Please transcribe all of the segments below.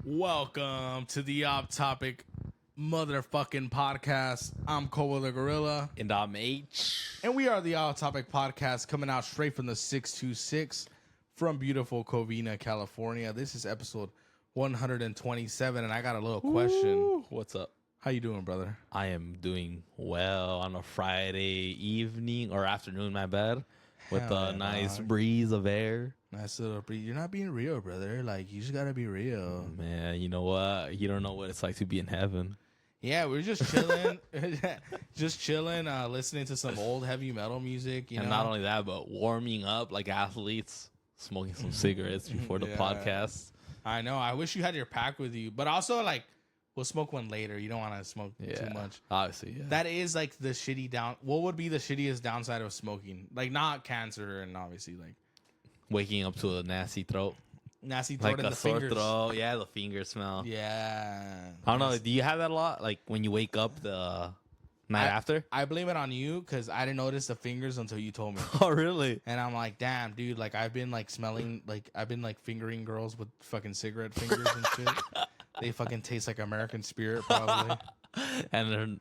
Welcome to the Off Topic motherfucking podcast. I'm Koba the Gorilla. And I'm H. And we are the Off Topic podcast coming out straight from the 626 from beautiful Covina, California. This is episode 127, and I got a little question. Ooh, what's up? How you doing, brother? I am doing well on a Friday evening or afternoon, my bad, with Hell a yeah, nice dog. breeze of air. Nice little breeze. You're not being real, brother. Like, you just gotta be real. Man, you know what? You don't know what it's like to be in heaven. Yeah, we're just chilling, listening to some old heavy metal music. You And know? not only that, but warming up like athletes, smoking some cigarettes before the Yeah. podcast. I know. I wish you had your pack with you, but also like we'll smoke one later. You don't want to smoke Yeah, too much. obviously. Yeah. That is like the shitty down. What would be the shittiest downside of smoking? Like not cancer and obviously like Waking up to a nasty throat, nasty throat like and a the sore fingers. throat. Yeah, the finger smell. Yeah. I don't know. Do you have that a lot? Like when you wake up the night after? I blame it on you because I didn't notice the fingers until you told me. Oh, really? And I'm like, damn, dude. Like I've been like smelling, like I've been like fingering girls with fucking cigarette fingers and shit. They fucking taste like American Spirit, probably. And then,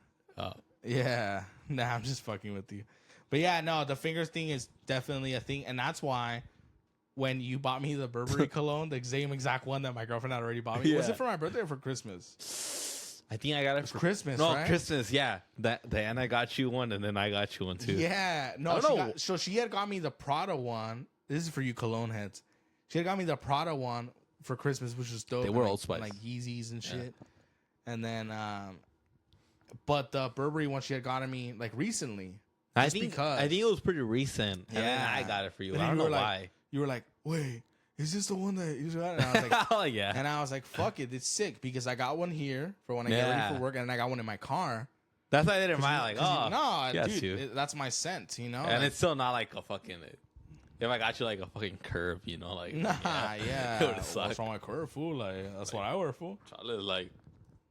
Yeah. Nah, I'm just fucking with you. But yeah, no, the fingers thing is definitely a thing. And that's why when you bought me the Burberry cologne, the same exact one that my girlfriend had already bought me. Was Yeah. it for my birthday or for Christmas? I think I got it for Christmas, No, right? Christmas, yeah. And I got you one, and then I got you one too. Yeah. No, I don't know. so she had got me the Prada one. This is for you cologne heads. She had got me the Prada one for Christmas, which was dope. They were and, Old Spice. like Yeezys and shit. And then, but the Burberry one she had gotten me like recently. I Just think because. I think it was pretty recent. And then Yeah. I got it for you. And I then don't you know were why. You were like, wait, is this the one that you got? And I was like, Oh yeah. and I was like, fuck it, it's sick because I got one here for when I get ready Yeah. for work, and I got one in my car. That's why I didn't mind. Like, oh, no, yes, dude, you. that's my scent, you know. And Like, it's still not like a fucking. If I got you like a fucking curve, you know, like nah, yeah. it would've sucked. What's wrong with curve, fool? Like that's what I wear, fool. Charlie like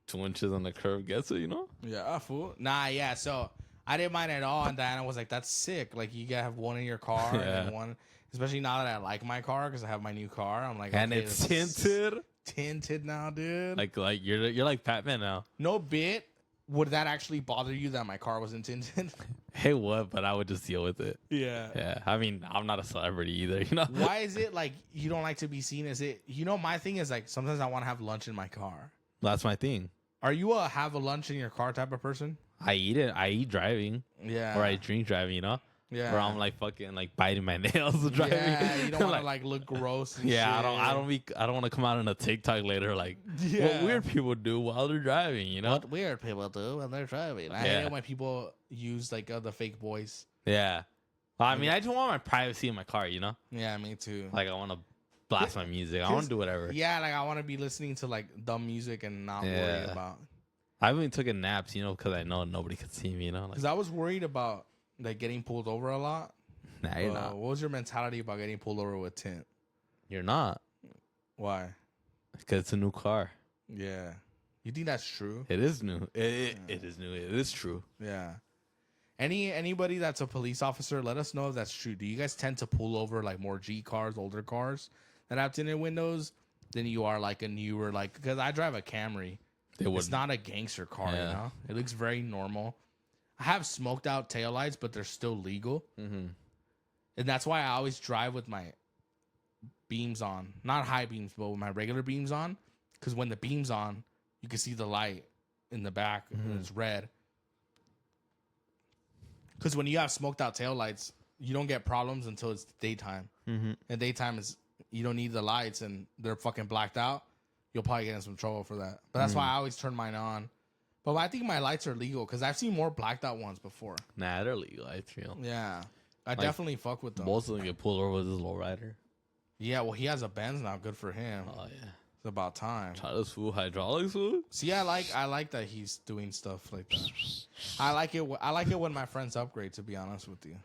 2 inches on the curve gets it, you know. Yeah, fool. Nah, yeah. So I didn't mind at all, and Diana was like, "That's sick. Like you gotta have one in your car Yeah. and one." Especially now that I like my car because I have my new car. I'm like, And okay, it's this is tinted. tinted now, dude. Like you're like Batman now. No bit. Would that actually bother you that my car wasn't tinted? Hey, what? But I would just deal with it. Yeah. Yeah. I mean, I'm not a celebrity either, you know. Why is it like you don't like to be seen as it? You know, my thing is like sometimes I want to have lunch in my car. That's my thing. Are you a have a lunch in your car type of person? I eat it. I eat driving, Yeah. or I drink driving. You know, Yeah. where I'm like fucking like biting my nails driving. Yeah, you don't want to like look gross. And Yeah, shit. I don't want to come out in a TikTok later like Yeah. what weird people do while they're driving. You know? What weird people do when they're driving. I hate Yeah. it when people use like the fake voice. Yeah. Well, I mean, I just want my privacy in my car. You know, Yeah, me too. like I want to blast my music. I want to do whatever. Yeah, like I want to be listening to like dumb music and not worry Yeah. about. I've been taking naps, you know, because I know nobody could see me. You know, like Because I was worried about like getting pulled over a lot. nah, you're not. What was your mentality about getting pulled over with tint? You're not, Why? because it's a new car. Yeah. You think that's true? It is new. It is new. It is true. Yeah. Anybody that's a police officer, let us know if that's true. Do you guys tend to pull over like more G cars, older cars that have tinted windows than you are like a newer like? Because I drive a Camry. They would. It's not a gangster car, Yeah. you know. It looks very normal. I have smoked out taillights, but they're still legal, Mm-hmm. and that's why I always drive with my beams on, not high beams, but with my regular beams on. Because when the beam's on, you can see the light in the back and it's red. Because when you have smoked out taillights, you don't get problems until it's daytime. Mm-hmm. And daytime is you don't need the lights and they're fucking blacked out. You'll probably get in some trouble for that. But that's why I always turn mine on. But I think my lights are legal because I've seen more blacked out ones before. Nah, they're legal. I feel. Yeah, I definitely fuck with them. Most of them get pulled over with this lowrider. Yeah, well, he has a Benz now. Good for him. Oh yeah. It's about time. Try this fool hydraulics fool. See, I like that he's doing stuff like that. I like it. I like it when my friends upgrade. To be honest with you.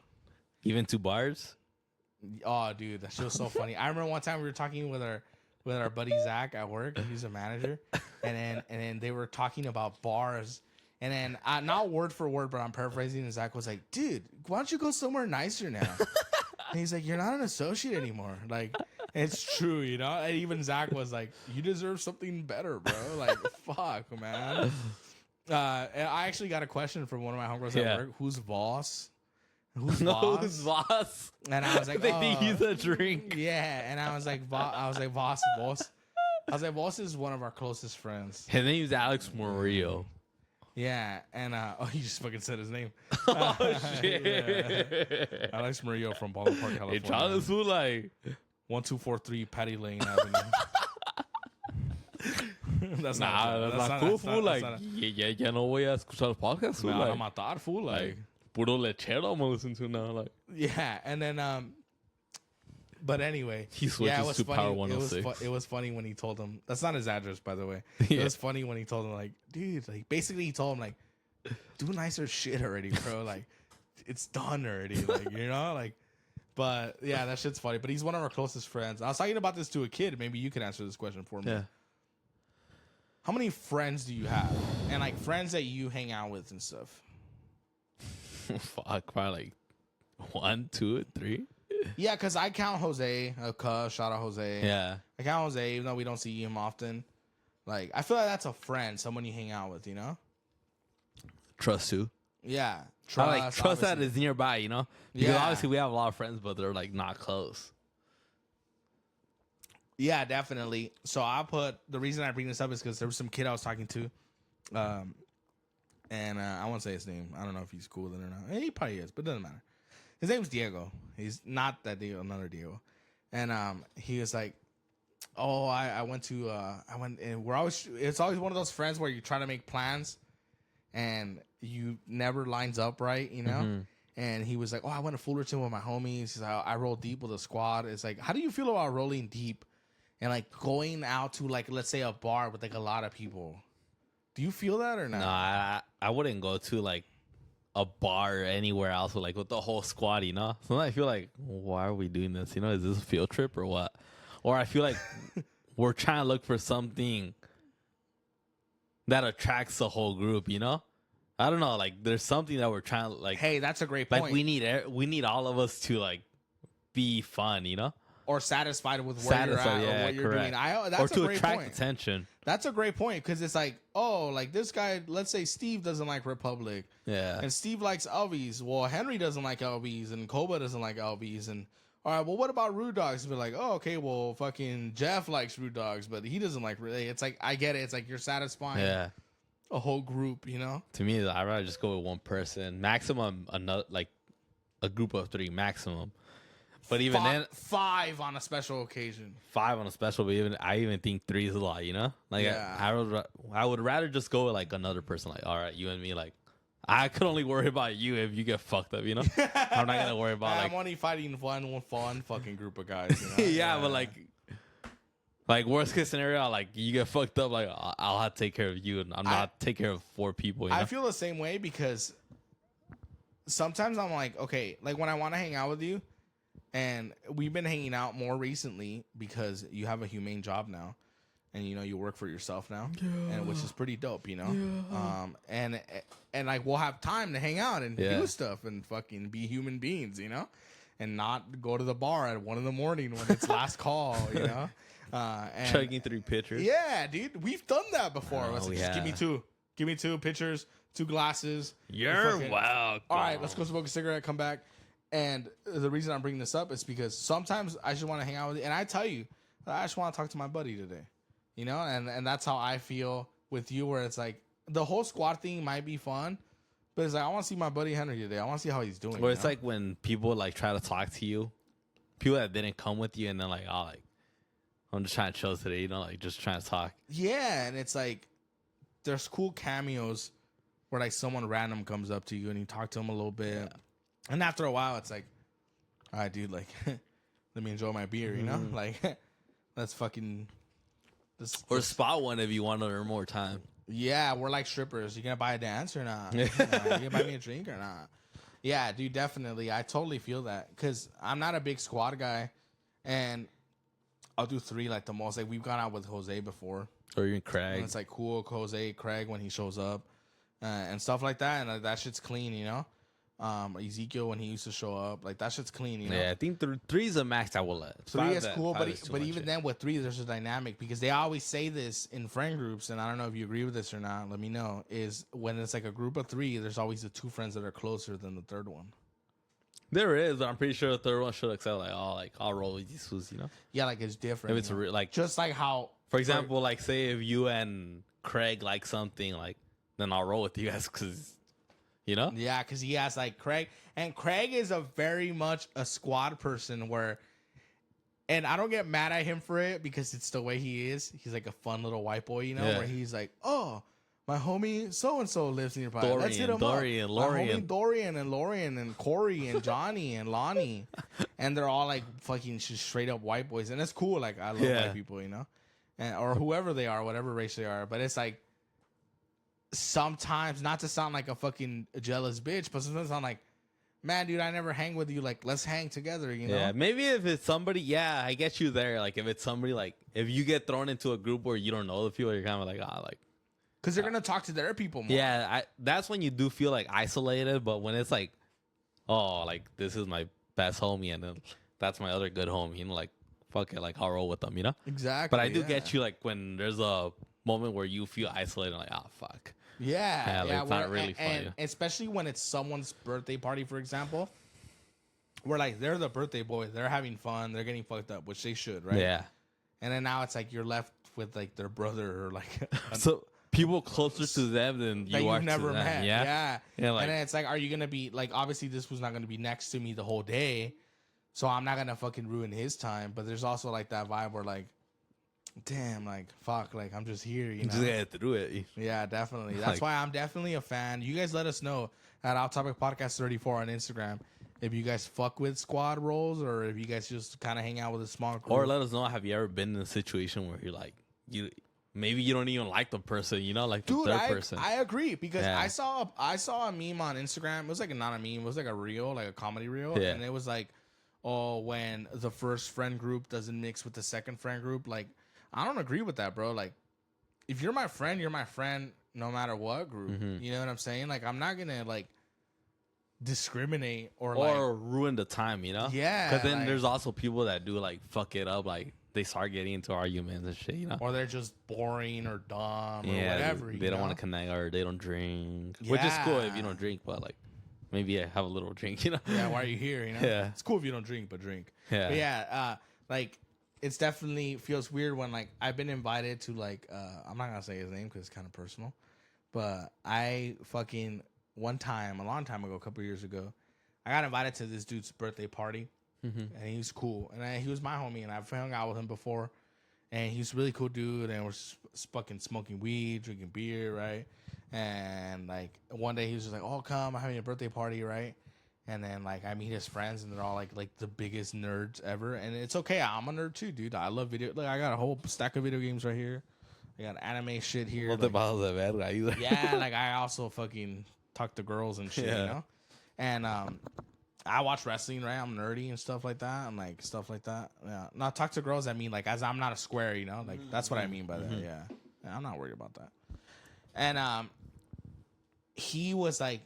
Even 2 bars. Oh, dude, that shit was so funny. I remember one time we were talking with our buddy Zach at work. He's a manager, and then they were talking about bars. And then not word for word, but I'm paraphrasing. And Zach was like, "Dude, why don't you go somewhere nicer now?" And he's like, "You're not an associate anymore." Like. It's true, you know? And even Zach was like, you deserve something better, bro. Like, fuck, man. And I actually got a question from one of my homegirls at work. Who's boss? Who's boss? Who's boss? And I was like, they think he's a drink. Yeah. And I was like, boss. I was like, boss. I was like, boss is one of our closest friends. His name's Alex Murillo. Yeah. And, he just fucking said his name. Oh, shit. Yeah. Alex Murillo from Baldwin Park, California. Hey, Charles, who like... 1243 Patty Lane Avenue. That's not cool, fool. Like, ya no voy a escuchar el podcast, fool. Nah, Like, I'm a thought, fool. Like, puro lechero I'm listening to now. Like, yeah, and then, but anyway, he switches it was to funny. Power 106. It was funny when he told him. That's not his address, by the way. Yeah. It was funny when he told him, like, dude, like, basically he told him, like, do nicer shit already, bro. Like, it's done already. Like, you know, like. But yeah, that shit's funny. But he's one of our closest friends. I was talking about this to a kid. Maybe you can answer this question for me. Yeah. How many friends do you have? And like friends that you hang out with and stuff. Fuck, probably like 1, 2, 3. Yeah, because I count Jose. Shout out Jose. Yeah. I count Jose, even though we don't see him often. Like, I feel like that's a friend, someone you hang out with, you know? Trust too. Yeah. Trust that is nearby, you know? Because Yeah. obviously we have a lot of friends, but they're like not close. Yeah, definitely. So the reason I bring this up is because there was some kid I was talking to. And I won't say his name. I don't know if he's cool with it or not. He probably is, but it doesn't matter. His name's Diego. He's not that Diego, another Diego. And he was like, "Oh, I went, and it's always one of those friends where you try to make plans, and you never lines up right, you know." Mm-hmm. And he was like, "Oh, I went to Fullerton with my homies. He's like, I rolled deep with a squad." It's like, how do you feel about rolling deep, and like going out to like, let's say a bar with like a lot of people? Do you feel that or not? No, I wouldn't go to like a bar or anywhere else with the whole squad, you know? Sometimes I feel like, why are we doing this? You know, is this a field trip or what? Or I feel like we're trying to look for something that attracts the whole group, you know? I don't know, like there's something that we're trying to like. Hey, that's a great point. Like we need all of us to like be fun, you know? Or satisfied with where you're at or what you're doing. That's or to a great attract point. attention. That's a great point because it's like, oh, like this guy, let's say Steve doesn't like Republic. Yeah. And Steve likes LVs. Well, Henry doesn't like LVs and Koba doesn't like LVs. And all right, well, what about Rude Dogs? Be like, oh, okay, well, fucking Jeff likes Rude Dogs, but he doesn't like really. It's like, I get it. It's like you're satisfying a whole group, you know? To me, I'd rather just go with one person. Maximum, another like a group of 3 maximum. But even then, 5 on a special occasion. 5 on a special, but I even think 3 is a lot, you know? Like, yeah. I would rather just go with, like, another person. Like, all right, you and me, like, I could only worry about you if you get fucked up, you know? I'm not going to worry about, I'm only fighting one fun fucking group of guys, you know? Yeah, but, like, worst case scenario, like, you get fucked up, like, I'll have to take care of you, and I'm not take care of 4 people, you know? I feel the same way because sometimes I'm like, okay, like, when I want to hang out with you, and we've been hanging out more recently because you have a humane job now, and you know you work for yourself now, and which is pretty dope, you know. And like we'll have time to hang out and do stuff and fucking be human beings, you know, and not go to the bar at 1 a.m. when it's last call, you know. And chugging 3 pitchers. Yeah, dude, we've done that before. Oh, Just give me 2 pitchers, 2 glasses. You're welcome. All right, let's go smoke a cigarette, come back. And the reason I'm bringing this up is because sometimes I just want to hang out with you. And I tell you, I just want to talk to my buddy today. You know? And that's how I feel with you, where it's like the whole squad thing might be fun, but it's like I want to see my buddy Henry today. I want to see how he's doing. Or it's like when people like try to talk to you, people that didn't come with you, and they're like, oh, like, I'm just trying to chill today, you know, like just trying to talk. Yeah, and it's like, there's cool cameos where like someone random comes up to you and you talk to them a little bit, and after a while, it's like, all right, dude, like, let me enjoy my beer, you know, like, let's fucking, or spot one if you want to earn more time. Yeah, we're like strippers. You gonna buy a dance or not? You gonna buy me a drink or not? Yeah, dude, definitely. I totally feel that because I'm not a big squad guy, and I'll do 3 like the most. Like we've gone out with Jose before, or even Craig. and it's like cool, Jose, Craig when he shows up, and stuff like that. And that shit's clean, you know. Ezekiel when he used to show up, like that shit's clean, you know. Yeah, I think 3 is a max I will let. 3 is cool, but even then with 3, there's a dynamic because they always say this in friend groups, and I don't know if you agree with this or not. Let me know. Is when it's like a group of 3, there's always the 2 friends that are closer than the third one. There is, but I'm pretty sure the third one should accept like, oh, like I'll roll with these fools, you know. Yeah, like it's different. If it's real, like just like how, for example, like say if you and Craig like something, like then I'll roll with you guys because. You know? Yeah, because he has like Craig. And Craig is a very much a squad person where, and I don't get mad at him for it because it's the way he is. He's like a fun little white boy, you know, where he's like, oh, my homie so-and-so lives nearby. Let's hit him Dorian, up. Lorian. My homie Dorian and Lorian and Corey and Johnny and Lonnie. And they're all like fucking just straight up white boys. And it's cool. Like, I love white people, you know? And, or whoever they are, whatever race they are. But it's like, sometimes, not to sound like a fucking jealous bitch, but sometimes I'm like, man, dude, I never hang with you. Like, let's hang together, you know? Yeah, maybe if it's somebody, I get you there. Like, if it's somebody, like, if you get thrown into a group where you don't know the people, you're kind of like, like. Because they're going to talk to their people more. Yeah, that's when you do feel, like, isolated. But when it's like, oh, like, this is my best homie, and then that's my other good homie, you know, like, fuck it, like, I'll roll with them, you know? Exactly. But I do get you, like, when there's a moment where you feel isolated, like, oh, fuck. Yeah, like, it's not really fun. And especially when it's someone's birthday party, for example, where like they're the birthday boy, they're having fun, they're getting fucked up, which they should, right? Yeah. And then now it's like you're left with like their brother or like so people closer to them than you are you've never to them. met. Yeah. Like, and then it's like, are you gonna be like? Obviously, this was not gonna be next to me the whole day, so I'm not gonna fucking ruin his time. But there's also like that vibe where like, damn, like, fuck, like, I'm just here, you know? Just get through it. Yeah, definitely. That's why I'm definitely a fan. You guys let us know at Out Topic Podcast 34 on Instagram if you guys fuck with squad roles or if you guys just kind of hang out with a small group. Or let us know, have you ever been in a situation where you're like, maybe you don't even like the person, you know, like the third person. I agree because I saw a meme on Instagram. It was like not a meme. It was like a reel, like a comedy reel. Yeah. And it was like, oh, when the first friend group doesn't mix with the second friend group, like, I don't agree with that, bro. Like, if you're my friend no matter what group. Mm-hmm. You know what I'm saying? Like, I'm not going to, like, discriminate or ruin the time, you know? Yeah. Because then there's also people that do, like, fuck it up. Like, they start getting into arguments and shit, you know? Or they're just boring or dumb or whatever. They don't want to connect or they don't drink. Yeah. Which is cool if you don't drink, but, like, maybe have a little drink, you know? Yeah, why are you here, you know? Yeah. It's cool if you don't drink, but drink. Yeah. But yeah, like... It's definitely feels weird when like I've been invited to like I'm not gonna say his name because it's kind of personal, but I fucking one time a long time ago, a couple years ago, I got invited to this dude's birthday party, and he was cool, and he was my homie, and I've hung out with him before, and he's a really cool dude, and we're fucking smoking weed, drinking beer, right, and like one day he was just like, oh come, I'm having a birthday party, right. And then, like, I meet his friends, and they're all, like the biggest nerds ever. And it's okay. I'm a nerd, too, dude. I love video. Like, I got a whole stack of video games right here. I got anime shit here. What about that, man? Yeah, like, I also fucking talk to girls and shit, you know? And I watch wrestling, right? I'm nerdy and stuff like that. I'm, like, stuff like that. Yeah. Not talk to girls, I mean, like, as I'm not a square, you know? Like, that's what I mean by that, yeah. I'm not worried about that. And he was, like...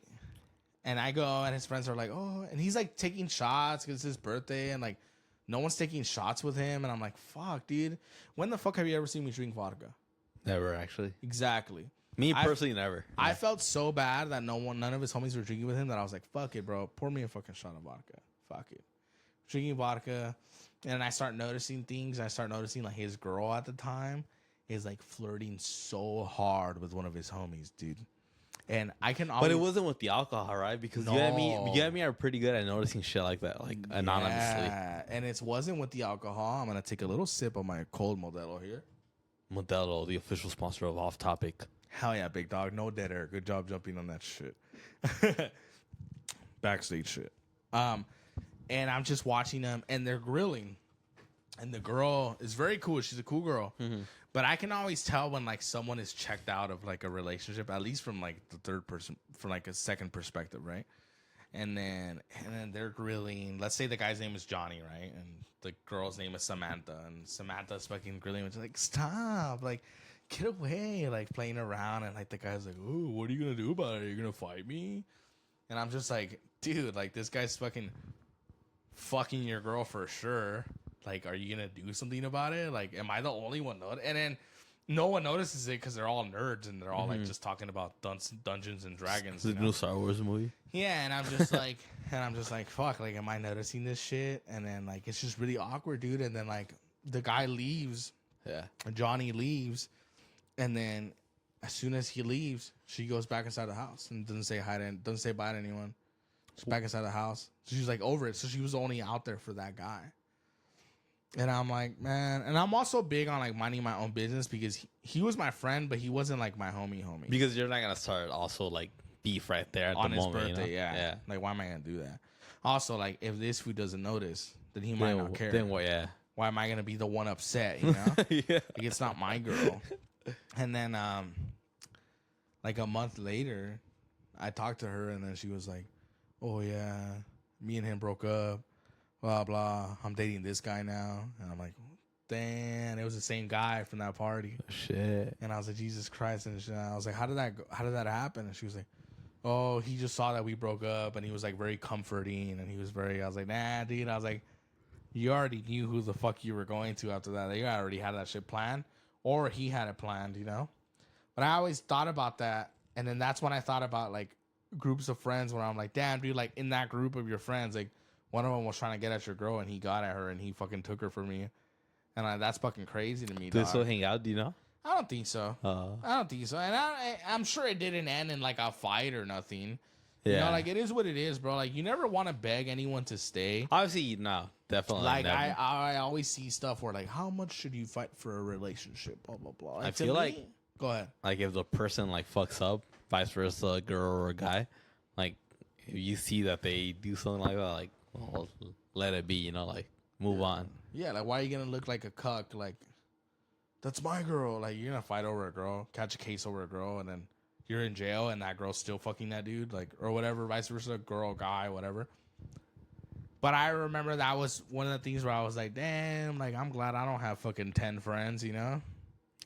And I go, and his friends are like, oh, and he's like taking shots because it's his birthday, and like no one's taking shots with him. And I'm like, fuck, dude. When the fuck have you ever seen me drink vodka? Never, actually. Exactly. Me personally, never. I felt so bad that none of his homies were drinking with him that I was like, fuck it, bro. Pour me a fucking shot of vodka. Fuck it. Drinking vodka. And I start noticing things. I start noticing like his girl at the time is like flirting so hard with one of his homies, dude. And I can always... But it wasn't with the alcohol, right? Because you and me are pretty good at noticing shit like that, like anonymously. Yeah, and it wasn't with the alcohol. I'm going to take a little sip of my cold Modelo here. Modelo, the official sponsor of Off Topic. Hell yeah, big dog. No dead air. Good job jumping on that shit. Backstage shit. And I'm just watching them, and they're grilling. And the girl is very cool. She's a cool girl. Mm-hmm. But I can always tell when, like, someone is checked out of, like, a relationship, at least from, like, the third person, from, like, a second perspective, right? And then they're grilling. Let's say the guy's name is Johnny, right? And the girl's name is Samantha. And Samantha's fucking grilling. And she's like, stop. Like, get away. Like, playing around. And, like, the guy's like, oh, what are you going to do about it? Are you going to fight me? And I'm just like, dude, like, this guy's fucking your girl for sure. Like, are you going to do something about it? Like, am I the only one? And then no one notices it because they're all nerds and they're all, like, just talking about Dungeons and Dragons. The new Star Wars movie. Yeah, and I'm just like, fuck, like, am I noticing this shit? And then, like, it's just really awkward, dude. And then, like, the guy leaves. Yeah. Johnny leaves. And then as soon as he leaves, she goes back inside the house and doesn't say bye to anyone. She's back inside the house. So she's, like, over it. So she was only out there for that guy. And I'm like, man, and I'm also big on, like, minding my own business because he was my friend, but he wasn't, like, my homie. Because you're not going to start also, like, beef right there at on the his moment. birthday, yeah. Like, why am I going to do that? Also, like, if this food doesn't notice, then he might not care. Then what, yeah. Why am I going to be the one upset, you know? Yeah. Like, it's not my girl. And then, like, a month later, I talked to her, and then she was like, oh, yeah, me and him broke up. Blah, blah. I'm dating this guy now. And I'm like, damn, it was the same guy from that party. Oh, shit. And I was like, Jesus Christ. And I was like, how did that happen? And she was like, oh, he just saw that we broke up. And he was, like, very comforting. And I was like, nah, dude. I was like, you already knew who the fuck you were going to after that. You already had that shit planned. Or he had it planned, you know? But I always thought about that. And then that's when I thought about, like, groups of friends where I'm like, damn, dude, like, in that group of your friends, like, one of them was trying to get at your girl, and he got at her, and he fucking took her from me. And that's fucking crazy to me, Do they still hang out? Do you know? I don't think so. I don't think so. And I'm sure it didn't end in, like, a fight or nothing. Yeah. You know, like, it is what it is, bro. Like, you never want to beg anyone to stay. Obviously, no. Definitely like, never. I always see stuff where, like, how much should you fight for a relationship? Blah, blah, blah. And I feel like... Go ahead. Like, if the person, like, fucks up, vice versa, a girl or a guy, like, if you see that they do something like that, like, well, let it be, you know, like, move on. Yeah, like, why are you going to look like a cuck? Like, that's my girl. Like, you're going to fight over a girl, catch a case over a girl, and then you're in jail, and that girl's still fucking that dude, like, or whatever, vice versa, girl, guy, whatever. But I remember that was one of the things where I was like, damn, like, I'm glad I don't have fucking 10 friends, you know?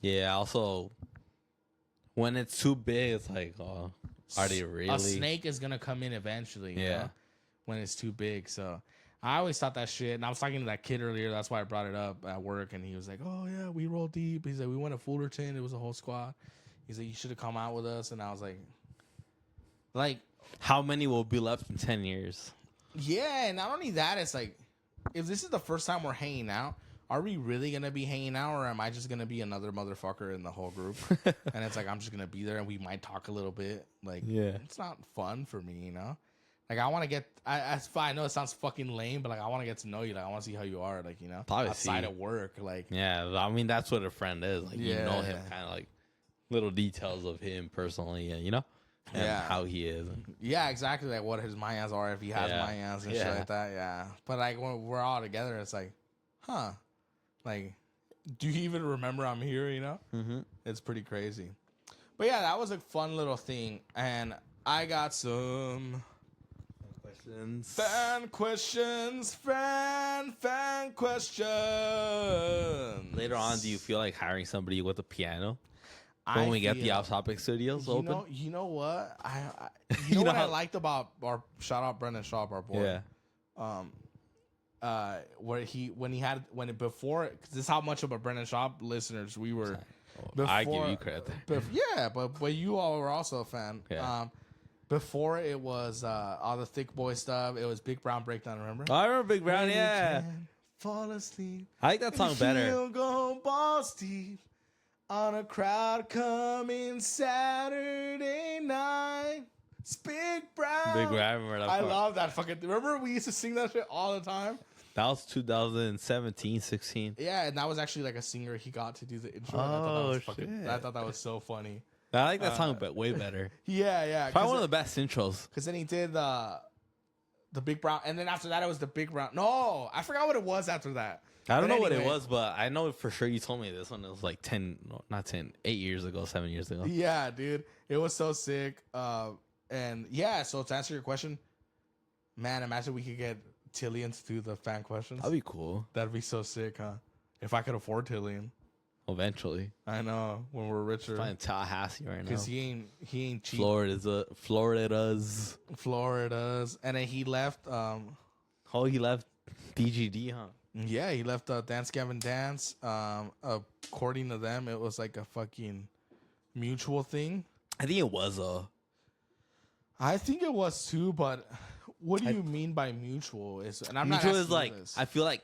Yeah, also, when it's too big, it's like, oh, are they really? A snake is going to come in eventually, you know? When it's too big. So I always thought that shit. And I was talking to that kid earlier. That's why I brought it up at work. And he was like, oh, yeah, we rolled deep. He's like, we went to Fullerton. It was a whole squad. He's like, you should have come out with us. And I was like, how many will be left in 10 years? Yeah. And not only that, it's like, if this is the first time we're hanging out, are we really going to be hanging out? Or am I just going to be another motherfucker in the whole group? And it's like, I'm just going to be there and we might talk a little bit. Like, it's not fun for me, you know? Like, I want to get, I know it sounds fucking lame, but, like, I want to get to know you. Like, I want to see how you are, like, you know, outside of work. Like, yeah, I mean, that's what a friend is. Like, you know him, kind of like little details of him personally, and, you know, and how he is. Yeah, exactly. Like, what his mayans are, if he has mayans and shit like that. Yeah. But, like, when we're all together, it's like, huh. Like, do you even remember I'm here, you know? Mm-hmm. It's pretty crazy. But, yeah, that was a fun little thing. And I got some... Fan questions. Later on, do you feel like hiring somebody with a piano when we get the Off Topic Studios open? You know what? You know what I liked about our shout out Brendan Schaub, our boy. Yeah. Before, because this is how much of a Brendan Schaub listeners we were. I give you credit there. But you all were also a fan. Yeah. Before it was all the Thick Boy stuff, it was Big Brown Breakdown, remember? I remember Big Brown, yeah. Fall asleep. I like that song better. He'll go balls deep on a crowd coming Saturday night. It's Big Brown. Big Brown, I remember that I love that fucking... Remember we used to sing that shit all the time? That was 2017, 16. Yeah, and that was actually like a singer he got to do the intro. Oh, I thought that was so funny. I like that song, but way better. Yeah. Probably one of the best intros. Because then he did the Big Brown, and then after that it was the Big Brown. No, I forgot what it was after that. I don't But know what it anyway. was, but I know for sure you told me this one. It was like 8 years ago, 7 years ago. Yeah, dude, it was so sick. And yeah, so to answer your question, man, imagine we could get Tillian to do the fan questions. That'd be cool. That'd be so sick, huh? If I could afford Tillian. Eventually. I know, when we're richer. Flying Tallahassee right now. Because he ain't cheap. Florida's. And then he left. Oh, he left DGD, huh? Yeah, he left Dance Gavin Dance. According to them, it was like a fucking mutual thing. I think it was I think it was too, but what do you mean by mutual? And I'm mutual not is like this. I feel like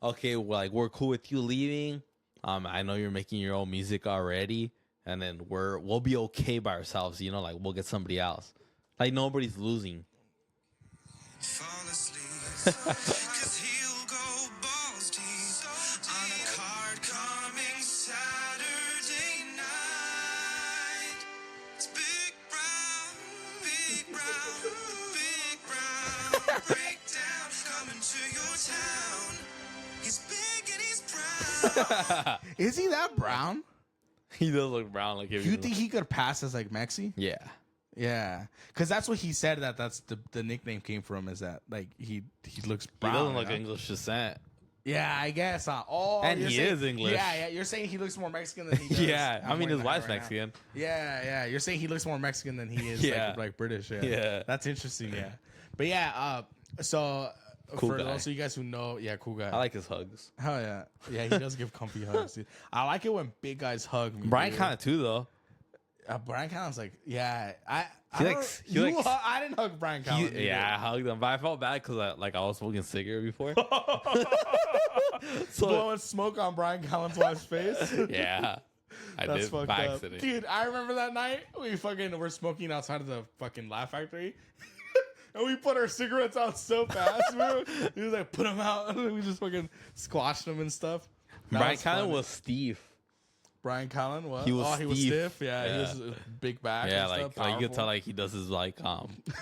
okay, well, like we're cool with you leaving. I know you're making your own music already, and then we'll be okay by ourselves. You know, like we'll get somebody else. Like nobody's losing. Fall asleep, 'cause he'll go balls deep on a card coming Saturday night. It's Big Brown, Big Brown, Big Brown. Breakdown coming to your town. He's big and he's brown. Is he that brown? He does look brown. Like You think he could pass as like Mexi? Yeah. Yeah, because that's what he said. That's the nickname came from. Is that like he looks brown? He doesn't look you know? English descent. Yeah, I guess. Oh, And you're he saying- is English. Yeah. You're saying he looks more Mexican than he does. Yeah, I I'm mean wearing his that wife's right now. Mexican. Yeah. You're saying he looks more Mexican than he is Yeah. like British. Yeah. Yeah. That's interesting. Yeah. But yeah, so Cool for guy. those of you guys who know, yeah, cool guy. I like his hugs. Hell yeah. Yeah, he does give comfy hugs, dude. I like it when big guys hug me. Brian dude. kind of too though. Brian Callen's like, yeah. I didn't hug Brian Callen. either. Yeah, I hugged him, but I felt bad because I was smoking cigarette before. So Blowing smoke on Brian Callen's wife's face. yeah, I That's did fucked by up. accident. Dude, I remember that night we're smoking outside of the fucking Laugh Factory. And we put our cigarettes out so fast, bro. He was like, put them out. And we just fucking squashed them and stuff. That Brian was Callen funny. was Steve. Brian Callen, what? He was he was stiff. stiff. Yeah, he was big back. Yeah, and like stuff, you could powerful. tell like he does his like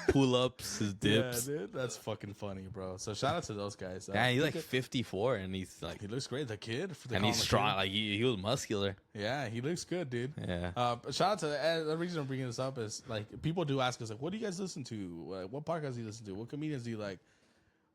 pull ups, his dips. Yeah, dude, that's fucking funny, bro. So shout out to those guys. Yeah, he's like 54 and he's like he looks great. The kid, they and call he's him the strong. kid. Like he was muscular. Yeah, he looks good, dude. Yeah. Shout out to the reason I'm bringing this up is like people do ask us like, what do you guys listen to? What podcasts do you listen to? What comedians do you like?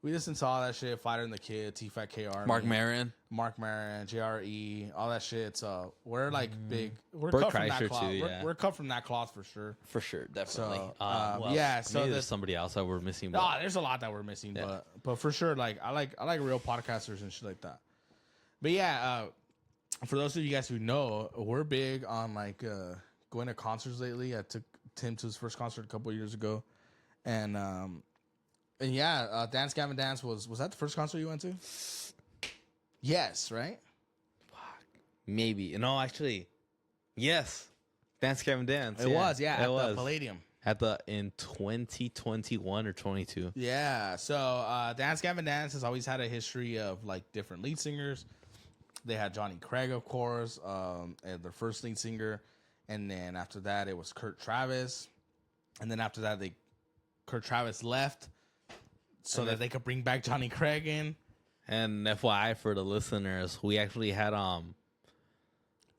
We listen to all that shit. Fighter and the Kid, T-Fat KR, Mark Maron. JRE, all that shit. So we're like big. We're Bert cut from that Kreischer cloth. too, yeah. We're cut from that cloth for sure. For sure, definitely. So, Well, yeah, so maybe the- there's somebody else that we're missing. But There's a lot that we're missing, Yeah. but for sure, like I like real podcasters and shit like that. But yeah, for those of you guys who know, we're big on like going to concerts lately. I took Tim to his first concert a couple years ago, and yeah, Dance Gavin Dance was that the first concert you went to? Yes, right. maybe no, actually, yes. Dance Kevin Dance. It was, yeah, it at was the Palladium. in 2021 or 22. Yeah, so Dance Gavin Dance has always had a history of like different lead singers. They had Jonny Craig, of course, as their first lead singer, and then after that it was Kurt Travis, and then after that Kurt Travis left so that they could bring back Jonny Craig in. And FYI for the listeners, we actually had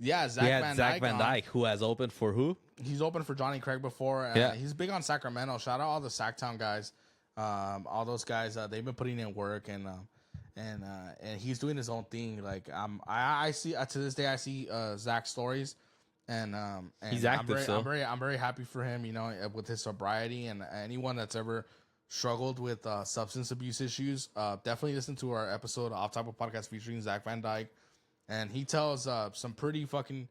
Zach Van Dyke. who has opened for who? He's opened for Jonny Craig before. Yeah. He's big on Sacramento. Shout out all the Sacktown guys. All those guys, they've been putting in work, and he's doing his own thing. Like I see to this day, I see Zach's stories, and He's active, so. I'm very happy for him. You know, with his sobriety, and anyone that's ever struggled with substance abuse issues, definitely listen to our episode Off Topic Podcast featuring Zach Van Dyke, and he tells some pretty fucking.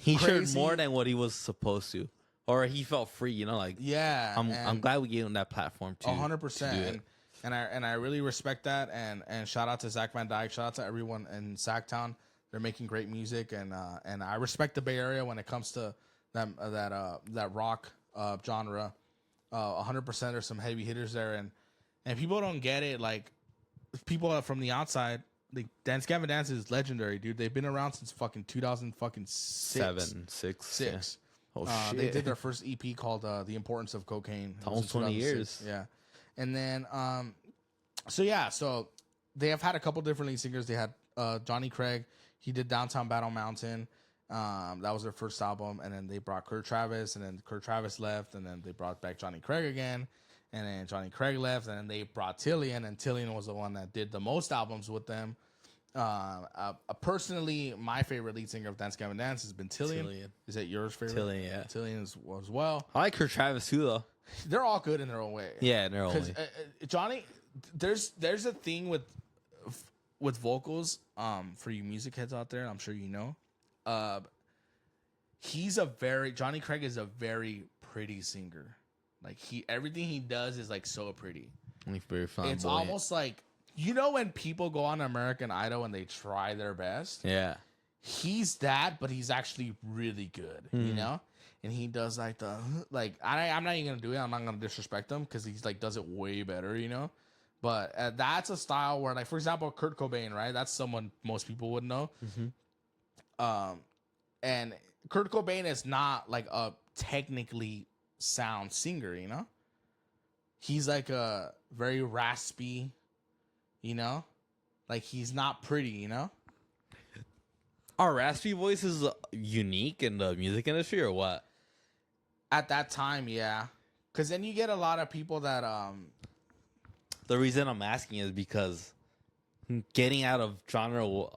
He shared Crazy. more than what he was supposed to, or he felt free. You know, like Yeah, I'm glad we gave him that platform too. 100%. And I really respect that. And shout out to Zach Van Dyke. Shout out to everyone in Sacktown. They're making great music, and I respect the Bay Area when it comes to that rock genre. 100%. There's some heavy hitters there, and people don't get it. Like people from the outside, like Dance Gavin Dance is legendary, dude. They've been around since fucking 2007, 6. Yeah. Oh shit! They did their first EP called "The Importance of Cocaine." It was Almost in 20 2006. years. Yeah, and then so they have had a couple different lead singers. They had Jonny Craig. He did Downtown Battle Mountain. That was their first album, and then they brought Kurt Travis, and then Kurt Travis left, and then they brought back Jonny Craig again, and then Jonny Craig left, and then they brought Tillian, and Tillian was the one that did the most albums with them. Personally, my favorite lead singer of Dance Gavin Dance has been Tillian. Is that yours favorite? Tillian, yeah. Tillian as well. I like Kurt Travis too, though. They're all good in their own way. Yeah, in their own way. Johnny, there's a thing with vocals. For you music heads out there, I'm sure you know. Jonny Craig is a very pretty singer. Like everything he does is like so pretty. He's very fun. It's almost like, you know, when people go on American Idol and they try their best. Yeah. He's that, but he's actually really good. You know, and he does like I'm not even gonna do it. I'm not gonna disrespect him because he's like does it way better. You know. But that's a style where, like, for example, Kurt Cobain, right? That's someone most people would know. And Kurt Cobain is not like a technically sound singer, you know? He's like a very raspy, you know? Like, he's not pretty, you know? Are raspy voices unique in the music industry or what? At that time, yeah. Because then you get a lot of people that... The reason I'm asking is because getting out of genre,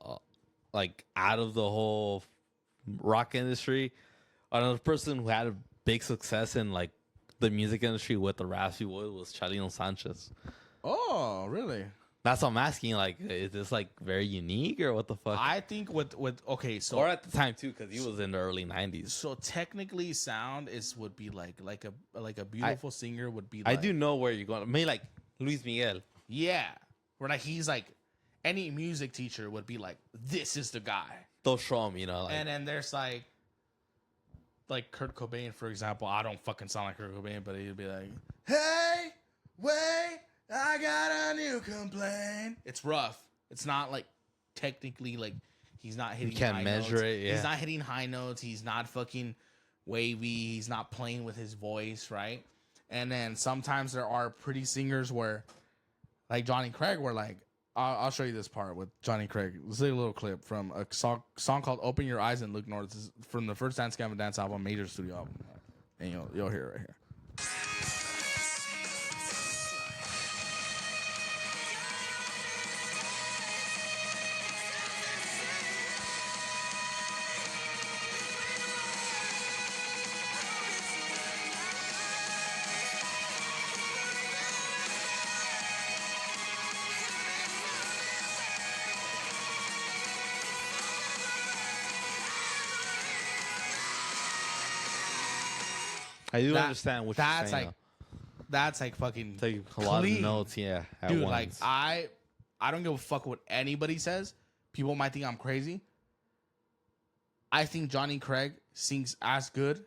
like out of the whole rock industry, another person who had a big success in like the music industry with the raspy voice was Chalino Sanchez. Oh, really? That's what I'm asking. Like, is this like very unique or what the fuck? I think with okay, so or at the time too, because he was in the early '90s. So technically, sound would be like a beautiful singer would be. I Like, do know where you're going. I mean, like Luis Miguel. Yeah, where like he's like any music teacher would be like, this is the guy. They'll show him, you know. Like, and then there's like Kurt Cobain, for example. I don't fucking sound like Kurt Cobain, but he'd be like, "Hey, wait, I got a new complaint." It's rough. It's not like technically like he's not hitting. You can't high measure notes. it. Yeah. He's not hitting high notes. He's not fucking wavy. He's not playing with his voice, right? And then sometimes there are pretty singers where, like Jonny Craig, where like I'll show you this part with Jonny Craig. Let's take a little clip from a song called "Open Your Eyes and Look North." This is from the first Dance Gavin Dance album, major studio album, and you'll hear it right here. I do understand what you're saying. That's like, that's like fucking take a lot of clean. notes, yeah. Dude, once. like I don't give a fuck what anybody says. People might think I'm crazy. I think Jonny Craig sings as good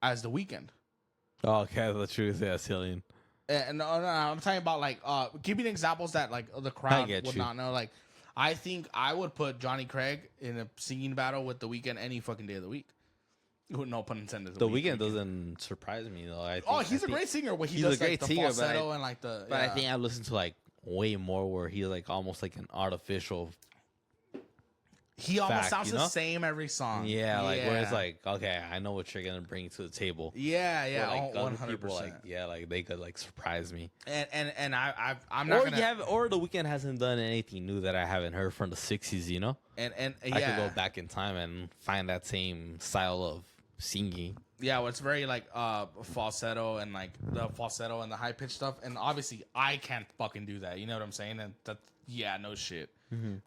as The Weeknd. Oh, okay, the truth, yeah, Cillian. And no, I'm talking about like give me examples that like the crowd would not know. Like, I think I would put Jonny Craig in a singing battle with The Weeknd any fucking day of the week. No pun intended. The Weeknd doesn't surprise me though. He's a great singer. Where he he's does a great like the singer, falsetto and like the. But I think I listened to like way more where he's like almost like an artificial. He almost sounds the same every song. Yeah, like where it's like, okay, I know what you're gonna bring to the table. Yeah, like, 100%. Like, yeah, like they could like surprise me. And I'm not gonna. Or The Weeknd hasn't done anything new that I haven't heard from the '60s. You know, and I could go back in time and find that same style of singing. Yeah, well, it's very like falsetto and like the falsetto and the high pitched stuff. And obviously, I can't fucking do that. You know what I'm saying? And that, yeah, no shit.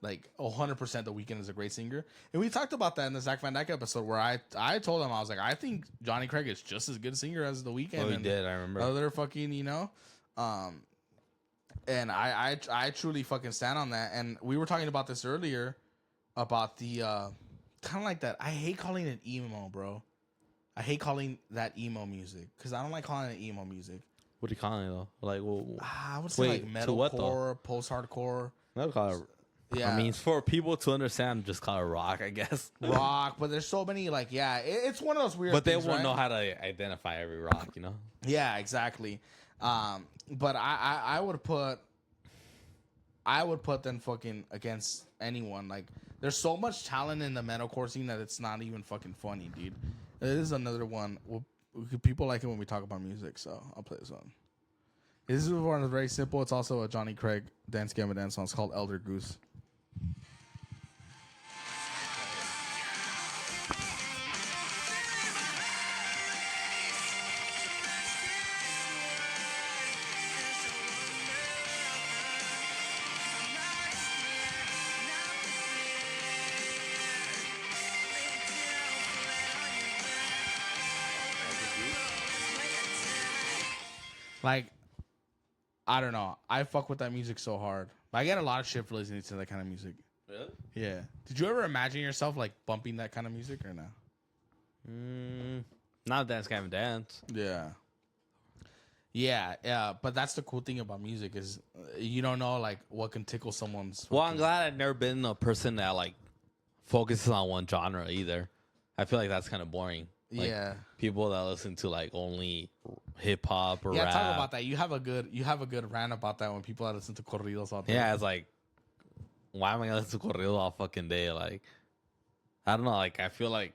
Like 100%, The Weeknd is a great singer. And we talked about that in the Zach Van Dyke episode where I told him, I was like, I think Jonny Craig is just as good a singer as The Weeknd. Oh, he did. I remember. Other fucking, you know, and I truly fucking stand on that. And we were talking about this earlier about the kind of like that. I hate calling it emo, bro. I hate calling that emo music because I don't like calling it emo music. What do you call it though? Like, well, I would say like metalcore, post-hardcore. I would call it Yeah, I mean, for people to understand, just call it rock, I guess. rock. But there's so many like it's one of those weird. But they things, won't right? know how to identify every rock, you know. Yeah, exactly. But I would put them fucking against anyone. Like, there's so much talent in the metalcore scene that it's not even fucking funny, dude. It is another one. People like it when we talk about music, so I'll play this one. This is one that's very simple. It's also a Jonny Craig dance game dance song. It's called Elder Goose. Like, I don't know. I fuck with that music so hard. But I get a lot of shit for listening to that kind of music. Really? Yeah. Did you ever imagine yourself like bumping that kind of music or no? Not Dance Gavin Dance. Yeah. Yeah. But that's the cool thing about music is you don't know like what can tickle someone's. Well, I'm glad I've never been a person that like focuses on one genre either. I feel like that's kind of boring. Like, yeah. people that listen to like only hip hop or Yeah, rap. talk about that. You have a good rant about that when people that listen to corridos all day. Yeah, it's like, why am I gonna listen to corridos all fucking day? Like, I don't know. Like, I feel like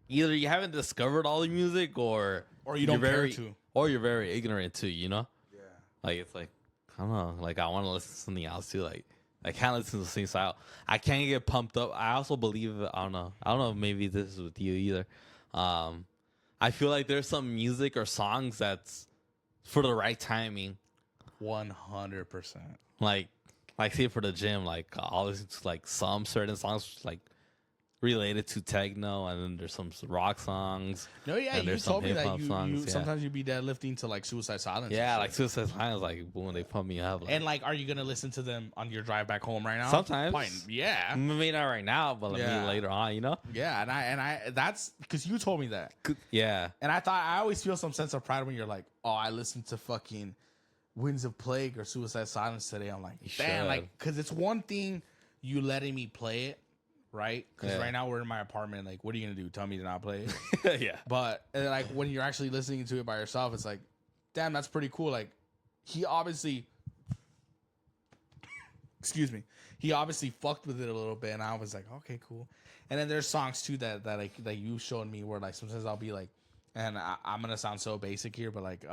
either you haven't discovered all the music, or you don't care very, to. or you're very ignorant too. You know? Yeah. Like, it's like, I don't know. Like, I want to listen to something else too. Like, I can't listen to the same style. I can't get pumped up. I also believe, I don't know. If maybe this is with you either. I feel like there's some music or songs that's for the right timing. 100%. Like say for the gym, like I'll listen to like some certain songs like related to techno, and then there's some rock songs. No, yeah, and you there's told some me that hip-hop you songs, yeah. sometimes you'd be deadlifting to like Suicide Silence. Yeah, and like shit. Suicide Silence, like boom, they pump me up. Like, And like, are you gonna listen to them on your drive back home right now? sometimes, Fine. Yeah, maybe not right now, but Yeah. maybe later on, you know? yeah, and I that's because you told me that, Yeah, and I always feel some sense of pride when you're like, oh, I listened to fucking Winds of Plague or Suicide Silence today. I'm like, You damn, should. like, because it's one thing you letting me play it, right? Because Yeah. right now we're in my apartment. Like, what are you gonna do? Tell me to not play it? yeah, But like when you're actually listening to it by yourself, it's like, damn, that's pretty cool. Like, he obviously, excuse me, he obviously fucked with it a little bit, and I was like, okay, cool. And then there's songs too that you showed me where like sometimes I'll be like, and I'm gonna sound so basic here, but like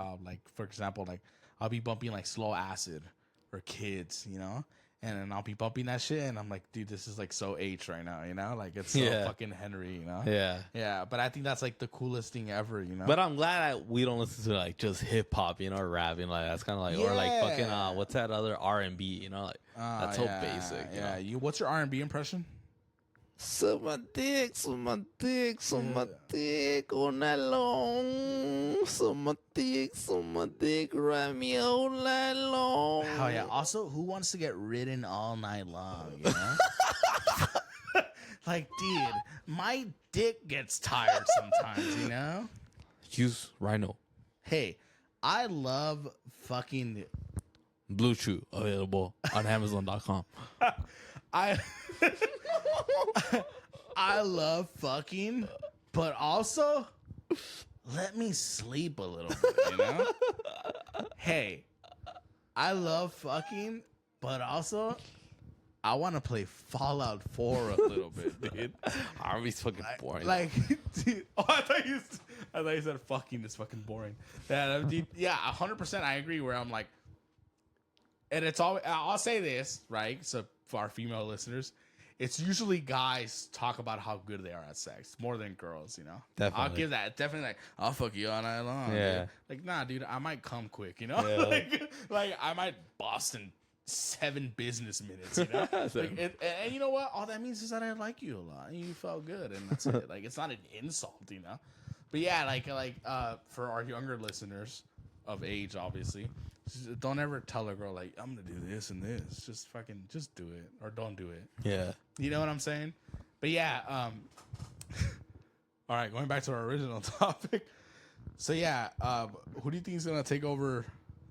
for example, like I'll be bumping like Slow Acid or Kids, you know. And then I'll be bumping that shit, and I'm like, dude, this is like so H right now, you know? Like, it's so Yeah. fucking Henry, you know? yeah. Yeah, but I think that's like the coolest thing ever, you know? But I'm glad that we don't listen to like just hip hop, you know, or rap, you know, like that's kind of like, or like fucking Yeah. what's that other R&B, you know, like that's so basic. Yeah, You know? what's your R&B impression? Suck my dick, suck my dick, suck my dick all night long. Suck my dick, ride me all night long. Hell yeah. Also, who wants to get ridden all night long, you know? Like, dude, my dick gets tired sometimes, you know? Use Rhino. Hey, I love fucking... Blue Chew, available on Amazon.com. I I love fucking, but also let me sleep a little bit, you know? Hey, I love fucking, but also I want to play Fallout 4 a little bit, dude. R&B's fucking boring. Like, dude, I thought you said fucking is fucking boring. Yeah, dude, yeah, 100% I agree where I'm like, and it's all, I'll say this, right? So for our female listeners, it's usually guys talk about how good they are at sex more than girls, you know? Definitely. I'll give that. Definitely, like, I'll fuck you all night long. Yeah. Dude. Like, nah, dude, I might come quick, you know? Yeah. like, I might bust in 7 business minutes, you know? Like, and you know what? All that means is that I like you a lot and you felt good, and that's it. Like, it's not an insult, you know? But yeah, like for our younger listeners of age, obviously, don't ever tell a girl like, I'm gonna do this and this. Just do it or don't do it. yeah. You know what I'm saying? But yeah, all right, going back to our original topic. So yeah, who do you think is gonna take over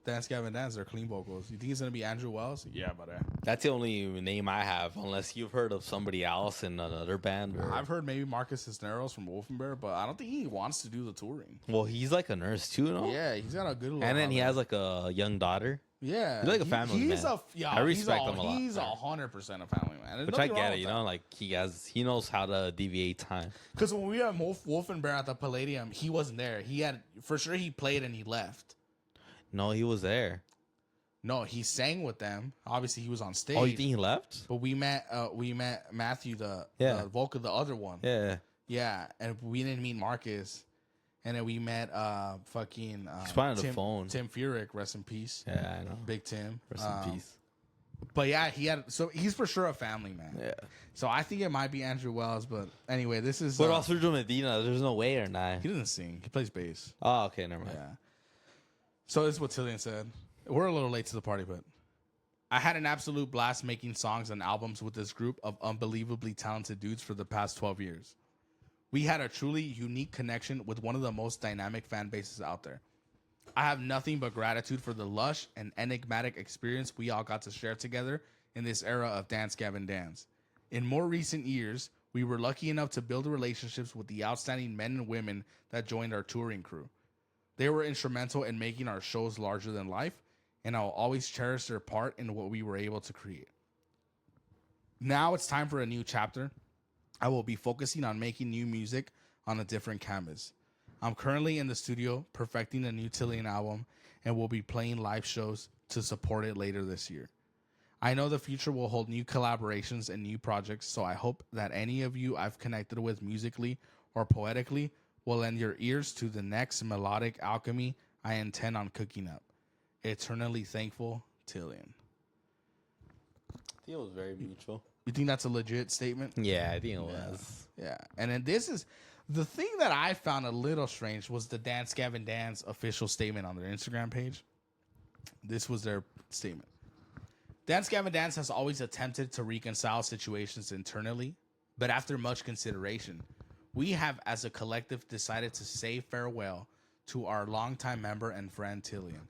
Dance Gavin Dance. They're clean vocals. You think it's gonna be Andrew Wells? Yeah, but That's the only name I have, unless you've heard of somebody else in another band. Or... I've heard maybe Marcus Cisneros from Wolfenbear, but I don't think he wants to do the touring. Well, he's like a nurse too, no? Yeah, he's got a good. And then he has like a young daughter. Yeah, he's like a family man. I respect him a lot. He's 100% a family man. Which I get it, you know, like he knows how to deviate time. Because when we had Wolfenbear at the Palladium, he wasn't there. He played and he left. No, he was there. No, he sang with them. Obviously, he was on stage. Oh, you think he left? But we met Matthew, the vocal, the other one. Yeah, and we didn't meet Marcus. And then we met fucking Tim Furyk, rest in peace. Yeah, I know. Big Tim. Rest in peace. But yeah, he's for sure a family man. Yeah. So I think it might be Andrew Wells, but anyway, this is. What about Sergio Medina? There's no way or not. He doesn't sing. He plays bass. Oh, okay, never mind. Yeah. So this is what Tillian said. We're a little late to the party, but I had an absolute blast making songs and albums with this group of unbelievably talented dudes for the past 12 years. We had a truly unique connection with one of the most dynamic fan bases out there. I have nothing but gratitude for the lush and enigmatic experience we all got to share together in this era of Dance Gavin Dance. In more recent years, we were lucky enough to build relationships with the outstanding men and women that joined our touring crew. They were instrumental in making our shows larger than life, and I'll always cherish their part in what we were able to create. Now it's time for a new chapter. I will be focusing on making new music on a different canvas. I'm currently in the studio perfecting a new Tillian album and will be playing live shows to support it later this year. I know the future will hold new collaborations and new projects, so I hope that any of you I've connected with musically or poetically will lend your ears to the next melodic alchemy I intend on cooking up. Eternally thankful, Tillian. I think it was very mutual. You think that's a legit statement? Yeah, I think it was. Yeah. And then this is the thing that I found a little strange was the Dance Gavin Dance official statement on their Instagram page. This was their statement. Dance Gavin Dance has always attempted to reconcile situations internally, but after much consideration, we have as a collective decided to say farewell to our longtime member and friend Tillian.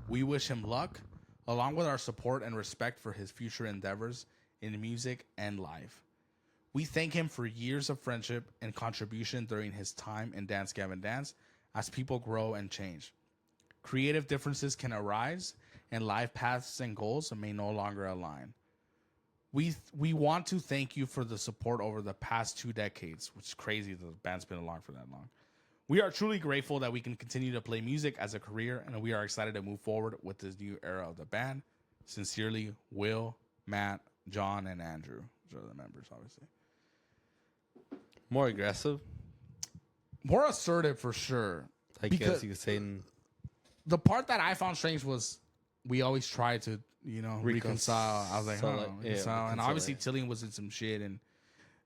We wish him luck, along with our support and respect for his future endeavors in music and life. We thank him for years of friendship and contribution during his time in Dance Gavin Dance as people grow and change. Creative differences can arise and life paths and goals may no longer align. We want to thank you for the support over the past 2 decades, which is crazy the band's been along for that long. We are truly grateful that we can continue to play music as a career, and we are excited to move forward with this new era of the band. Sincerely, Will, Matt, John, and Andrew. Those are the members, obviously. More aggressive? More assertive, for sure. I guess you could say. The part that I found strange was we always try to, reconcile. I was like, reconcile. And obviously, Tillian was in some shit, and